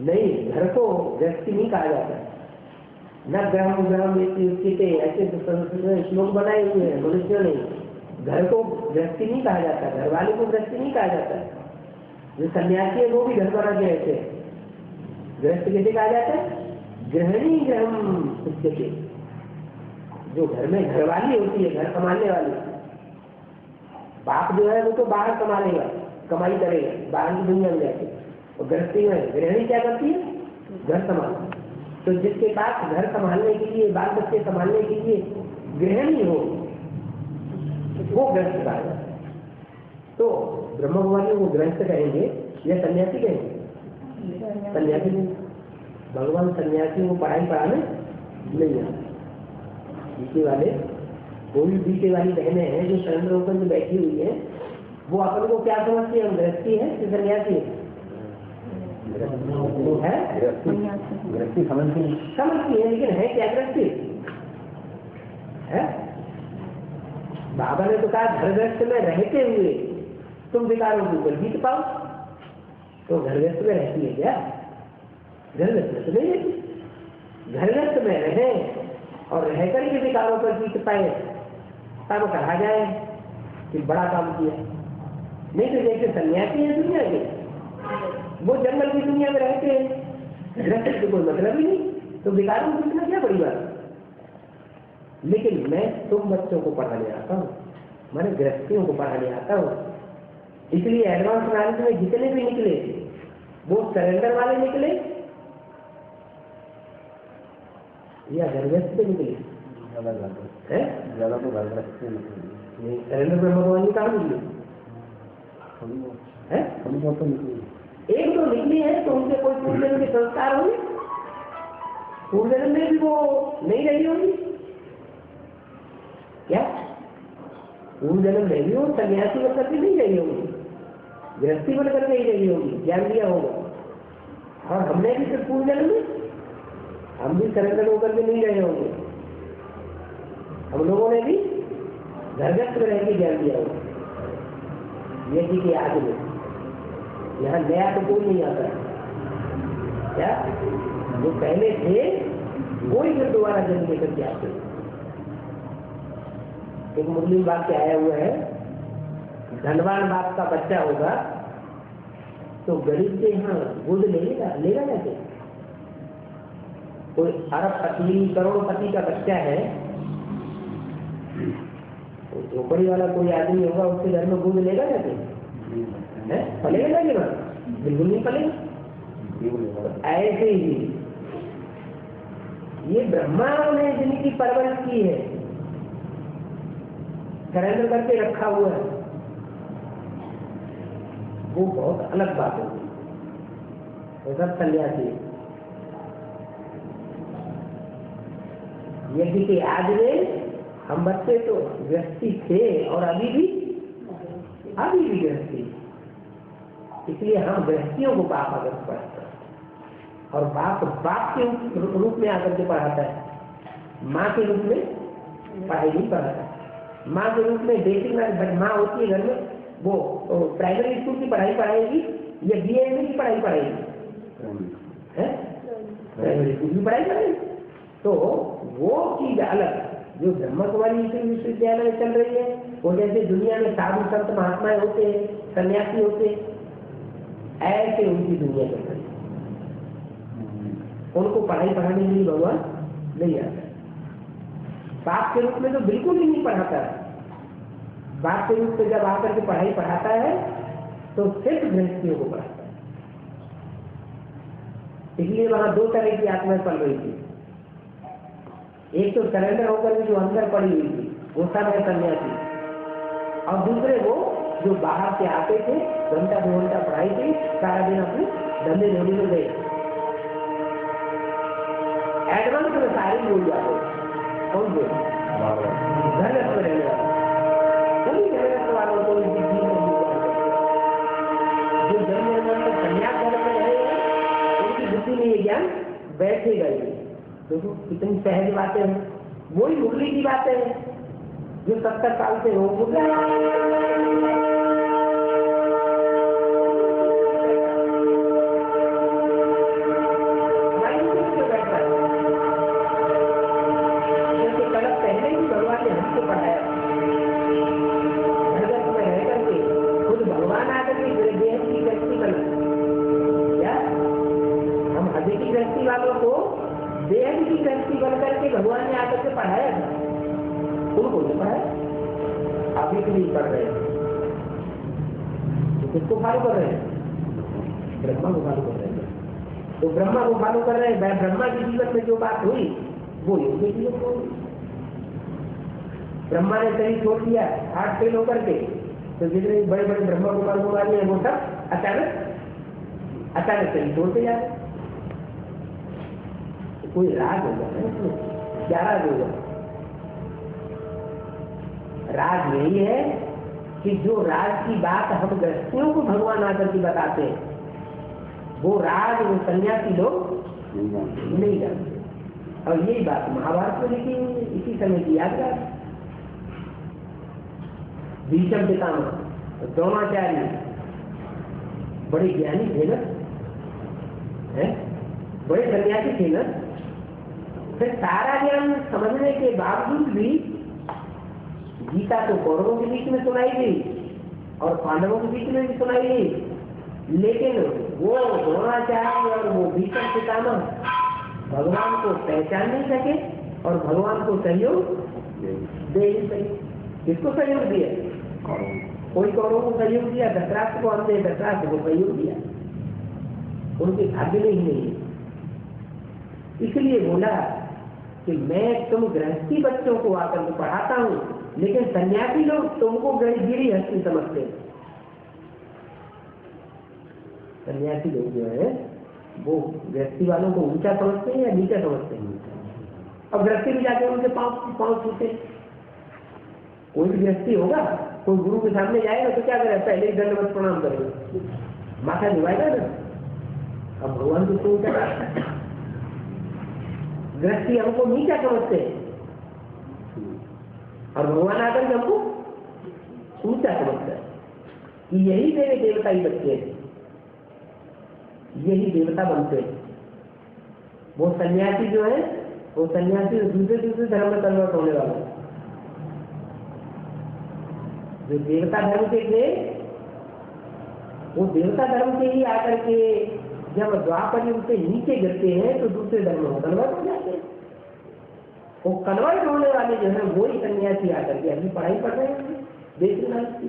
नहीं, घर को गृहस्थी नहीं कहा जाता है। न ग्रह ग्रह ऐसे श्लोक बनाए हुए हैं मनुष्यों ने। घर को गृहस्थी नहीं कहा जाता, घर वाले को गृहस्थी नहीं कहा जाता। जो सन्यासी है वो भी घर बना के रहते हैं। गृहस्थ कैसे कहा जाता है? गृहिणी ग्रहम उच्यते, जो घर में घरवाली होती है, घर संभालने वाली। बाप जो है वो तो बाहर कमा लेगा, कमाई करेगा बाहर की दुनिया में जाके, और गृहस्थी में गृहिणी क्या करती है? घर संभालना। तो जिसके पास घर संभालने के लिए, बाल बच्चे संभालने के लिए गृहिणी हो, वो गृहस्थ कहा जाता है। तो ब्रह्म कुमारी वो गृहस्थ कहेंगे या सन्यासी कहेंगे? सन्यासी नहीं। भगवान सन्यासी को पढ़ाई पढ़ाने नहीं आता। बीते वाले कोई बीते वाली बहनें हैं जो सरेंडर होकर जो बैठी हुई है, वो अपन को क्या समझती है? हम गृहस्थी है कि सन्यासी है? गृहस्थी समझती है, लेकिन है क्या गृहस्थी है? बाबा ने तो कहा घर गृहस्थ में रहते हुए तुम विकारों के ऊपर जीत पाओ। तो घर गृहस्थ में रहती है क्या? घर गृहस्थ में तो नहीं रहती। घर गृहस्थ में रहे और रहकर के विकारों पर जीत पाए तब कहा जाए कि बड़ा काम किया। नहीं तो जैसे सन्यासी है दुनिया के, वो जंगल की दुनिया में रहते हैं, गृहस्थ कोई मतलब ही नहीं, तो विकारों को जीतना क्या बड़ी बात। लेकिन मैं तुम बच्चों को पढ़ाने आता हूँ, मैंने गृहस्थियों को पढ़ाने आता हूँ। इसलिए एडवांस नॉलेज में जितने भी निकले वो सरेंडर वाले निकले या गृहस्थ पे निकले? ज्यादा तो गृहस्थ नहीं, सरेंडर में भगवान कहाँ निकले? एक दो निकली है तो उनके कोई पूर्व जन्म के संस्कार होंगे, पूर्व जन्म में भी वो नहीं रही होगी क्या? पूर्व जन्म में भी वो सन्यासी बनकर के नहीं रही होगी, गृहस्थी बनकर नहीं रही होगी, ज्ञान दिया होगा। और हमने भी फिर पूर्व जन्म में हम भी सरेंडर होकर के नहीं रहे होंगे, हम लोगों ने भी घरगस्त में रह के ज्ञान दिया होगा। ये जी कि आज में यहाँ नया तो कोई नहीं आता है क्या? जो पहले थे वही फिर दोबारा जन्म लेकर के आते। एक मुस्लिम वाक्य आया हुआ है, धनवान बाप का बच्चा होगा तो गरीब के यहाँ गोद लेगा कैसे? कोई अरबपति करोड़पति का बच्चा है, झोपड़ी वाला कोई आदमी होगा, उसके घर में गोद लेगा कैसे? पलेगा क्या? बिल्कुल नहीं पलेगा। ऐसे ही ये ब्रह्मा ने जिनकी परवरिश की है, सरेंडर करके रखा हुआ है, वो बहुत अलग बात होगी। वो सब सन्यासी यदि कि आज में हम बच्चे तो गृहस्थी थे और अभी भी गृहस्थी, इसलिए हम गृहस्थियों को बाप आकर पढ़ाते हैं और बाप के रूप में आकर के पढ़ाता है, माँ के रूप में पढ़ाई नहीं पढ़ाता। माँ के रूप में बेसिक माँ होती है घर में, वो प्राइमरी स्कूल की पढ़ाई पढ़ाएगी या BA की पढ़ाई पढ़ाएगी? प्राइमरी स्कूल की पढ़ाई पढ़ाएगी। तो वो चीज अलग जो ब्रह्मा कुमारी विश्वविद्यालय में चल रही है, वो जैसे दुनिया में साधु संत महात्माएं होते हैं, सन्यासी होते हैं, ऐसे उनकी दुनिया चल रही है। उनको पढ़ाई पढ़ाने के लिए भगवान नहीं आता। बाप के रूप में तो बिल्कुल ही नहीं पढ़ाता है। बाप के रूप में जब आकर के पढ़ाई पढ़ाता है तो सिर्फ गृहस्थियों को पढ़ाता है। इसलिए वहां दो तरह की आत्माएं पल रही थी, एक तो सरेंडर होकर के जो अंदर पड़ी हुई थी वो सब है सन्यासी, और दूसरे वो जो बाहर से आते थे, घंटा 2 घंटा पढ़ाई थी, सारा दिन अपने धंधे धोनी में गए, एडवांस में सारे बोल जाते। कौन बोल? घर में रहने वाला, कोई घर वालों को जो जन्म में सन्यास घर में रहे उनकी बुद्धि में ये ज्ञान बैठेगा ही। देखो कितनी सहज बातें हैं, वही मुरली की बातें हैं जो 70 साल से हो भगवान ने आकर के पढ़ाया था, उनको नहीं पढ़ाया। अभी भी नहीं पढ़ रहे हैं, तो किसको फॉलो कर रहे हैं? ब्रह्मा को फॉलो कर रहे हैं। तो ब्रह्मा को फॉलो कर रहे हैं, ब्रह्मा के जीवन में जो बात हुई वो उनके जीवन में हुई। ब्रह्मा ने शरीर छोड़ दिया हार्ट फेल होकर के, तो जितने बड़े बड़े ब्रह्मा को फॉलो कर रहे हैं वो सब अचानक शरीर छोड़ते जा रहे। कोई राज होगा ना, क्या राज होगा? राज यही है कि जो राज की बात हम गृहस्थियों को भगवान आकर के बताते हैं, वो राज वो सन्यासी लोग नहीं जानते। और यही बात महाभारत में लिखी हुई है, इसी समय की यादगार। भीष्म पितामह द्रोणाचार्य बड़े ज्ञानी थे ना, बड़े सन्यासी थे ना, फिर सारा ज्ञान समझने के बावजूद भी गीता तो कौरवों के बीच में सुनाई गई और पांडवों के बीच में भी सुनाई गई, लेकिन वो द्रोणाचार्य और वो भीष्म पितामह भगवान को पहचान नहीं सके और भगवान को सहयोग दे नहीं सके। किसको सहयोग दिया? कोई कौरवों को सहयोग दिया, धृतराष्ट्र को हमने धृतराष्ट्र को सहयोग दिया, उनके भाग्य में ही नहीं। इसलिए बोला कि मैं तुम गृहस्थी बच्चों को आकर के पढ़ाता हूं, लेकिन सन्यासी लोग तुमको गिरी हस्ती समझते हैं। सन्यासी लोग जो है वो गृहस्थी वालों को ऊंचा समझते हैं या नीचा समझते हैं? और गृहस्थी भी जाके उनके पाँव छूते। कोई भी गृहस्थी होगा, कोई गुरु के सामने जाएगा तो क्या करे? पहले ही दंडवत प्रणाम करेगा, माथा झुकाएगा ना। अब भगवान को क्यों ऊंचा करता है? गृहस्थी हमको नीचा समझते हैं और भगवान आकर के हमको ऊंचा समझता है कि यही मेरे देवता ही बच्चे हैं, यही देवता बनते हैं। वो सन्यासी जो है, वो सन्यासी दूसरे धर्म में कन्वर्ट होने वाला है। जो देवता धर्म के थे वो देवता धर्म के ही आकर के जब द्वापर युग से नीचे गिरते हैं तो दूसरे धर्म में कन्वर्ट हो जाते हैं। वो कन्वर्ट होने वाले जो है वो ही सन्यासी आकर के अभी पढ़ाई पढ़ रहे हैं देखना की।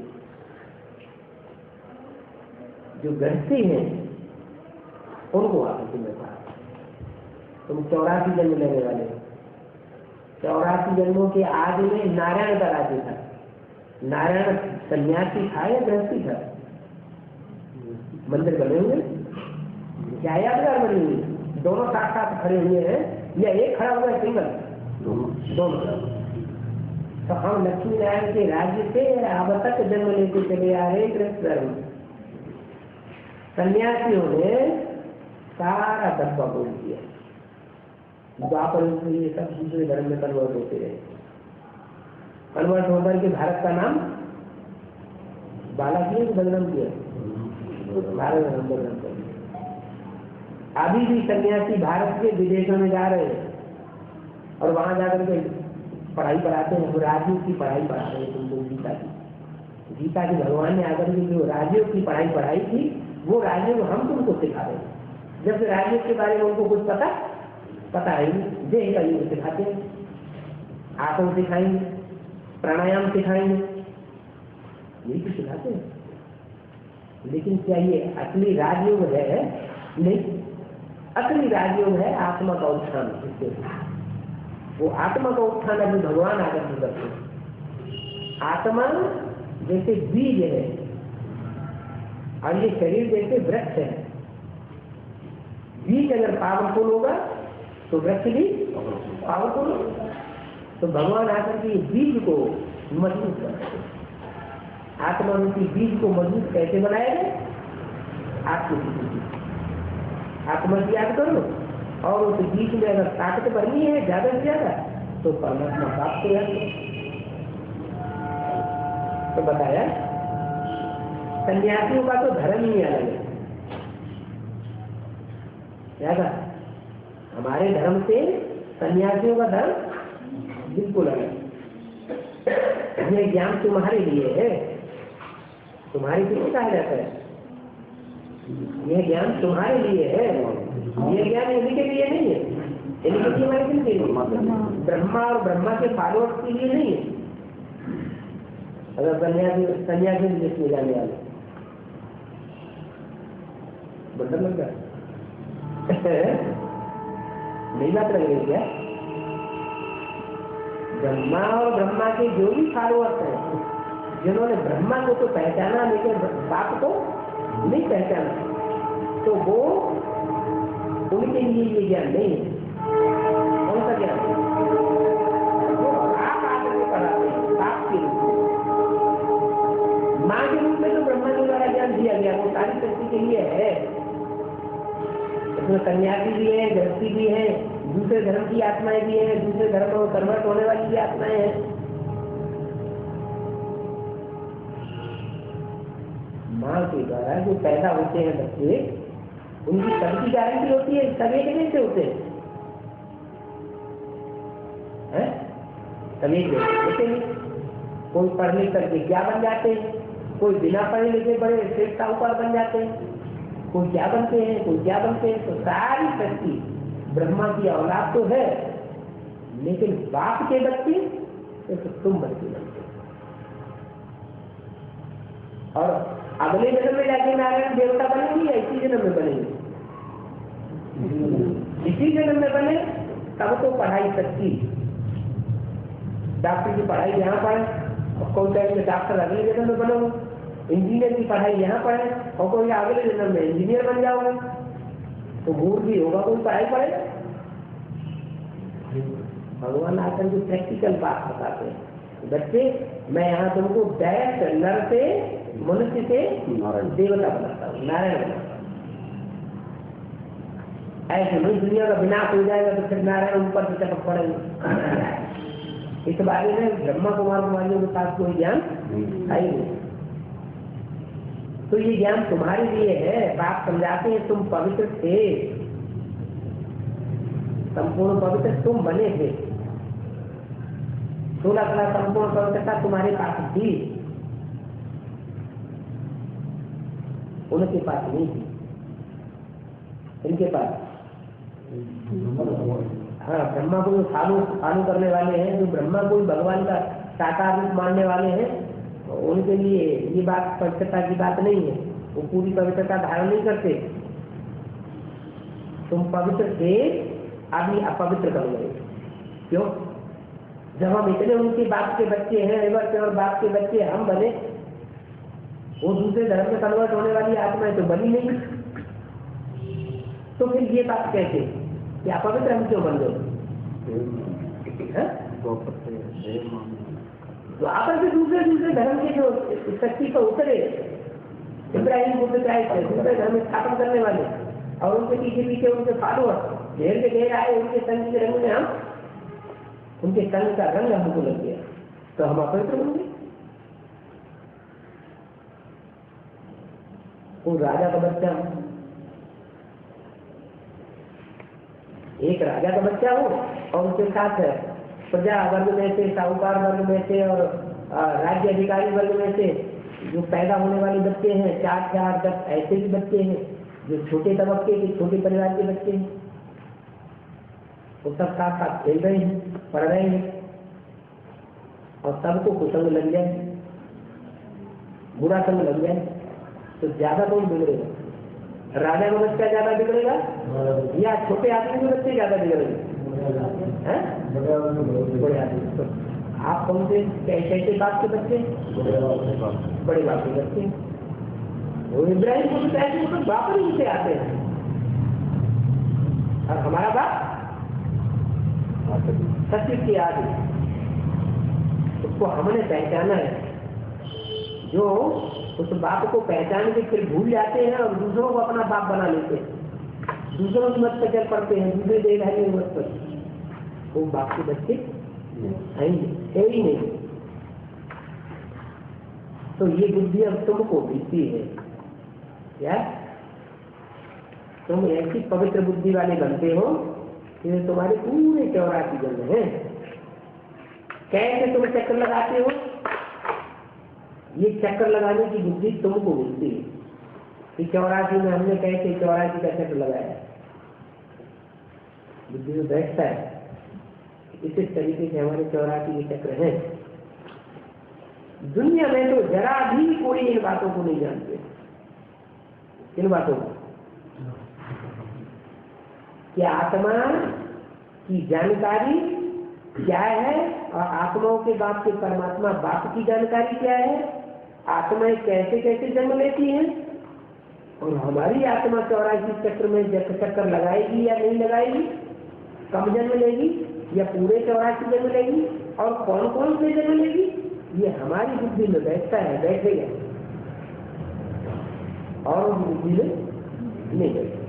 जो गृहस्थी हैं उनको आकर के मैं कहा तुम 84 जन्म लेने वाले हो। 84 जन्मों के आदि में नारायण का राज्य था। नारायण सन्यासी था या गृहस्थी था? मंदिर बने हुए क्या यादगार बनी हुई, दोनों साथ साथ खड़े हुए हैं या एक खड़ा हुआ है सिंगल? दोनों। तो हम लक्ष्मी नारायण के राज्य से अब तक जन्म लेते चले आ रहे गृहस्थ धर्म। सन्यासियों ने सारा डब्बा बोल दिया, द्वापर ये सब दूसरे धर्म में कन्वर्ट होते रहे। कन्वर्ट होकर के भारत का नाम बाला किया कि बदनाम किया? भारत का नाम बदनाम कर दिया। अभी भी सन्यासी भारत के विदेशों में जा रहे हैं और वहां जाकर के पढ़ाई पढ़ाते हैं। राजयोग की पढ़ाई पढ़ा रहे हैं तुमको, गीता की भगवान ने आकर के जो राजयोग की पढ़ाई पढ़ाई थी वो राजयोग हम तुमको सिखा रहे हैं। जब राजयोग के बारे में उनको कुछ पता है नहीं, देह का योग सिखाते हैं, आसन सिखाएंगे, प्राणायाम सिखाएंगे, यही तो सिखाते हैं। लेकिन क्या ये असली राजयोग है? नहीं, असली राजयोग है आत्मा का उत्थान। वो आत्मा का उत्थान अभी भगवान आकर के करते हैं। आत्मा जैसे बीज है और ये शरीर जैसे वृक्ष है। बीज अगर पावरफुल होगा तो वृक्ष भी पावरफुल होगा। तो भगवान आकर के बीज को मजबूत करते हैं। आत्मा रूपी बीज को मजबूत कैसे बनाया जाए? आत्मा की याद करो और उस बीज में अगर ताकत भरनी है ज्यादा से ज्यादा तो परमात्मा प्राप्त हो जाए। तो बताया सन्यासियों का तो धर्म ही अलग है। क्या था? हमारे धर्म से सन्यासियों का धर्म बिल्कुल अलग। ये ज्ञान तुम्हारे लिए है, तुम्हारे लिए कहा जाता है। यह ज्ञान तुम्हारे लिए है, ये ज्ञान इन्हीं के लिए नहीं है। इन्हीं के लिए हमारे किन के लिए? ब्रह्मा और ब्रह्मा के फॉलोअर्स के लिए नहीं है। अगर सन्यासी जिसमें जाने वाले बंदर लग गया नहीं बात लग रही क्या? ब्रह्मा और ब्रह्मा के जो भी फॉलोअर्स हैं, जिन्होंने ब्रह्मा को तो पहचाना लेकिन बाप को नहीं पहचाना, तो वो उनके लिए ये ज्ञान नहीं है। कौन सा ज्ञान? वो आप आकर के पढ़ाते हैं बाप के रूप में। माँ के रूप में तो ब्रह्मा के द्वारा ज्ञान दिया गया, वो सारी शक्ति के लिए है। इसमें सन्यासी भी है, गृहस्थी भी है, दूसरे धर्म की आत्माएं भी हैं, दूसरे धर्म में कन्वर्ट होने वाली भी आत्माएं हैं। माँ के द्वारा जो पैदा होते हैं बच्चे, उनकी सबकी गारंटी होती है, सभी के कैसे होते हैं? सभी होते हैं। कोई पढ़ लिख करके क्या बन जाते हैं, कोई बिना पढ़े लिखे बड़े सेठ साहूकार बन जाते हैं, कोई क्या बनते हैं, कोई क्या बनते हैं। तो सारी शक्ति ब्रह्मा की औलाद तो है, लेकिन बाप के बच्चे तो तुम बच्चे बनते। और अगले जन्म में जाके नारायण देवता बनेंगे या इसी जन्म में बनेंगे? इसी जन्म में बने तब तो पढ़ाई सच्ची। डॉक्टर की पढ़ाई यहाँ पढ़े और कोई कहेंगे डॉक्टर अगले जन्म में बनो, इंजीनियर की पढ़ाई यहाँ पढ़े और कोई अगले जन्म में इंजीनियर बन जाओगे तो मूर्ख भी होगा, कोई पढ़ाई पढ़ेगा। भगवान आकर जो प्रैक्टिकल बात बताते हैं, बच्चे मैं यहाँ तुमको डायरेक्ट नर से मनुष्य से देवता बनाता हूँ, नारायण बनाता हूँ। ऐसे नहीं दुनिया का विनाश हो जाएगा तो फिर नारायण ऊपर से चपक पड़ेंगे। इस बारे में ब्रह्मा कुमारियों के पास कोई ज्ञान है ही नहीं। तो ये ज्ञान तुम्हारे लिए है। बात समझाते हैं तुम पवित्र थे, संपूर्ण पवित्र तुम बने थे। 16 कला संपूर्ण पवित्रता तुम्हारे पास थी, उनके पास नहीं थी। इनके पास हाँ, ब्रह्मा को जो फॉलो करने वाले हैं, जो ब्रह्मा को भगवान का साकार रूप मानने वाले हैं, उनके लिए ये बात पवित्रता की बात नहीं है। वो पूरी पवित्रता धारण नहीं करते। तुम पवित्र थे, अभी अपवित्र बन गए। क्यों? जब हम इतने उनके बाप के बच्चे हैं और बाप के बच्चे हम बने, वो दूसरे धर्म में कन्वर्ट होने वाली आत्माएं तो बनी नहीं। तो फिर ये बात कहते कि अपवित्र हम क्यों बन गए? तो आपस में दूसरे धर्म के जो शक्ति पर उतरे, इब्राहिम बुद्ध क्राइस्ट है, दूसरे धर्म स्थापन करने वाले, और उनके पीछे पीछे उनके फॉलोअर ढेर के ढेर आए, उनके संग के रंग में हम, उनके संग का रंग हमको लग गया, तो हम अपवित्र बन गए। वो राजा का बच्चा, एक राजा का बच्चा हो और उसके साथ प्रजा वर्ग में से, साहूकार वर्ग में से और राज्य अधिकारी वर्ग में से जो पैदा होने वाले बच्चे हैं, 4, 4, 10 ऐसे भी बच्चे हैं जो छोटे तबक्के के, छोटे परिवार के बच्चे हैं, वो सब साथ साथ खेल रहे हैं, पढ़ रहे हैं, और सबको कुसंग लग जाए, बुरा संग लग जाए, तो ज्यादा कौन बिगड़ेगा? राजा का बच्चा ज्यादा बिगड़ेगा या छोटे आदमी के बच्चे ज्यादा बिगड़ेंगे? बड़े आदमी। तो आप कौन से कैसे बाप के बच्चे? बड़े बाप के बच्चे। वो इब्राहिम को भी कैसे तो बाप ही से आते हैं, और हमारा बाप सत्य की आदि, उसको हमने पहचाना है। जो उस बाप को पहचान के फिर भूल जाते हैं और दूसरों को अपना बाप बना लेते हैं, दूसरों की मत पर चल पड़ते हैं, दूसरे देवधारी मत पर, वो बाप के बच्चे है ही नहीं। तो ये बुद्धि अब तुमको मिलती है क्या? तुम ऐसी पवित्र बुद्धि वाले बनते हो कि तुम्हारे पूरे 84 जन्म है। कैसे तुम चक्कर लगाते हो? ये चक्कर लगाने की बुद्धि तुमको मिलती है कि 84 में हमने कैसे 84 का चक्कर लगाया। बुद्धि में बैठता है, इस तरीके से हमारे 84 के चक्र हैं। दुनिया में तो जरा भी कोई इन बातों को नहीं जानते। इन बातों को कि आत्मा की जानकारी क्या है और आत्माओं के बाप के परमात्मा बाप की जानकारी क्या है, आत्माएं कैसे कैसे जन्म लेती हैं, और हमारी आत्मा 84 चक्र में चक्कर लगाएगी या नहीं लगाएगी, कम जन्म लेगी या पूरे 84 जन्म लेगी, और कौन कौन से जन्म लेगी, ये हमारी बुद्धि में बैठता है, बैठेगा, और उस बुद्धि में नहीं बैठेगा।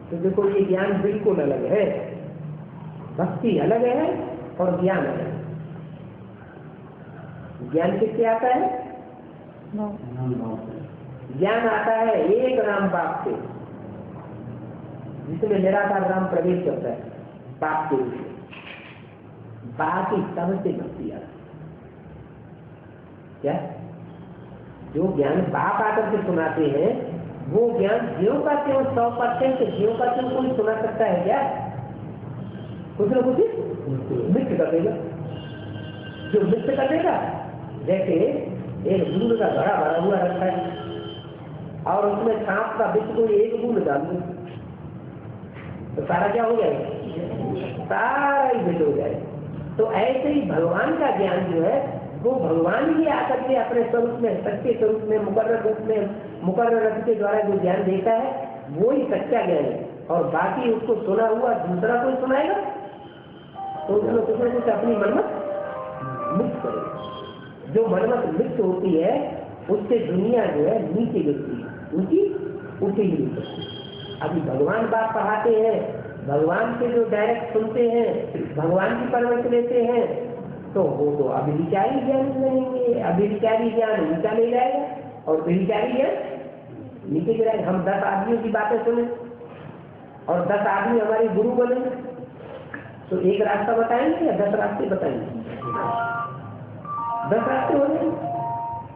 तो देखो ये ज्ञान बिल्कुल अलग है, भक्ति अलग है और ज्ञान अलग है। ज्ञान किससे आता है? ज्ञान आता है एक राम बाप से, जिसमें निराकार राम प्रवेश करता है बाप के रूप में, बाकी सबसे भक्ति आता है। क्या? जो ज्ञान बाप आकर के सुनाते हैं वो ज्ञान ज्यों का त्यों 100% ज्यों का त्यों कोई सुना सकता है क्या? कुछ न कुछ मिक्स कर देगा। जो मिक्स कर देगा, जैसे एक दूध का घड़ा भरा हुआ रखा है और उसमें सांप का विष कोई एक बूंद डाल दो तो सारा क्या हो जाएगा? सारा ही विष हो जाएगा। तो ऐसे ही भगवान का ज्ञान जो है वो भगवान ही आकर के अपने स्वरूप में, सच्चे स्वरूप में, मुकर्रर रूप में, मुकर्रर रथ के द्वारा जो ज्ञान देता है वो ही सच्चा ज्ञान है। और बाकी उसको सुना हुआ दूसरा कोई सुनाएगा तो उसमें कुछ न कुछ अपनी मनमत मिक्स करेगा। जो मनमत मिक्स होती है उससे दुनिया जो है नीचे गिरती है, उनकी उठी ही नहीं सकती। अभी भगवान बात पढ़ाते हैं, भगवान से जो डायरेक्ट सुनते हैं, भगवान की परवरिश लेते हैं, तो वो तो अभिविचारी ज्ञान लेंगे, अभिविचारी ज्ञान ऊंचा ले जाएगा और विचारी ज्ञान नीचे गिराएगा। हम 10 आदमियों की बातें सुने और 10 आदमी हमारे गुरु बने तो एक रास्ता बताएंगे या 10 रास्ते बताएंगे? 10 रास्ते हो गए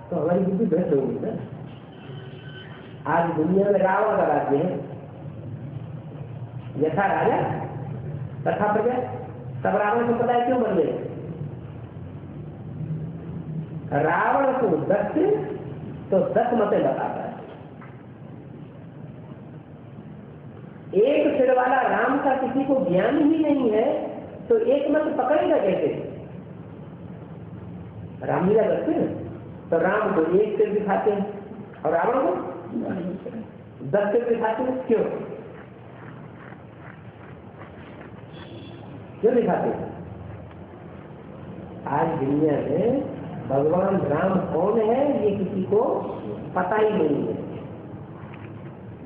तो हमारी बुद्धि भ्रष्ट होगी ना। आज दुनिया में रावण का राज्य है, यथा राजा तथा प्रजा। सब रावण को पता है क्यों बन गए? रावण को 10 तो 10 मतें बताता है। एक सिर वाला राम का किसी को ज्ञान ही नहीं है तो एक मत पकड़ेगा कैसे? रामलीला करते हैं तो राम को एक सिर दिखाते हैं और रावण को 10 सिर दिखाते हैं। क्यों दिखाते हैं? आज दुनिया में भगवान राम कौन है ये किसी को पता ही नहीं है।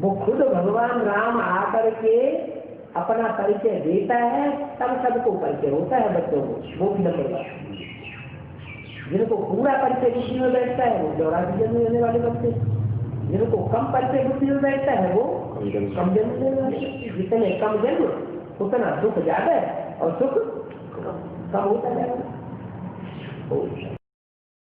वो खुद भगवान राम आकर के अपना परिचय देता है, तब सबको परिचय होता है बच्चों को। वो भी नंबर 1। जिनको पूरा परिचय बुद्धि में बैठता है वो 84 जन्म लेने वाले बच्चे, जिनको कम परिचय बुद्धि में बैठता है वो कम जन्म लेने वाले। जितने कम जन्म उतना दुख ज्यादा है और सुख कम होता जाएगा।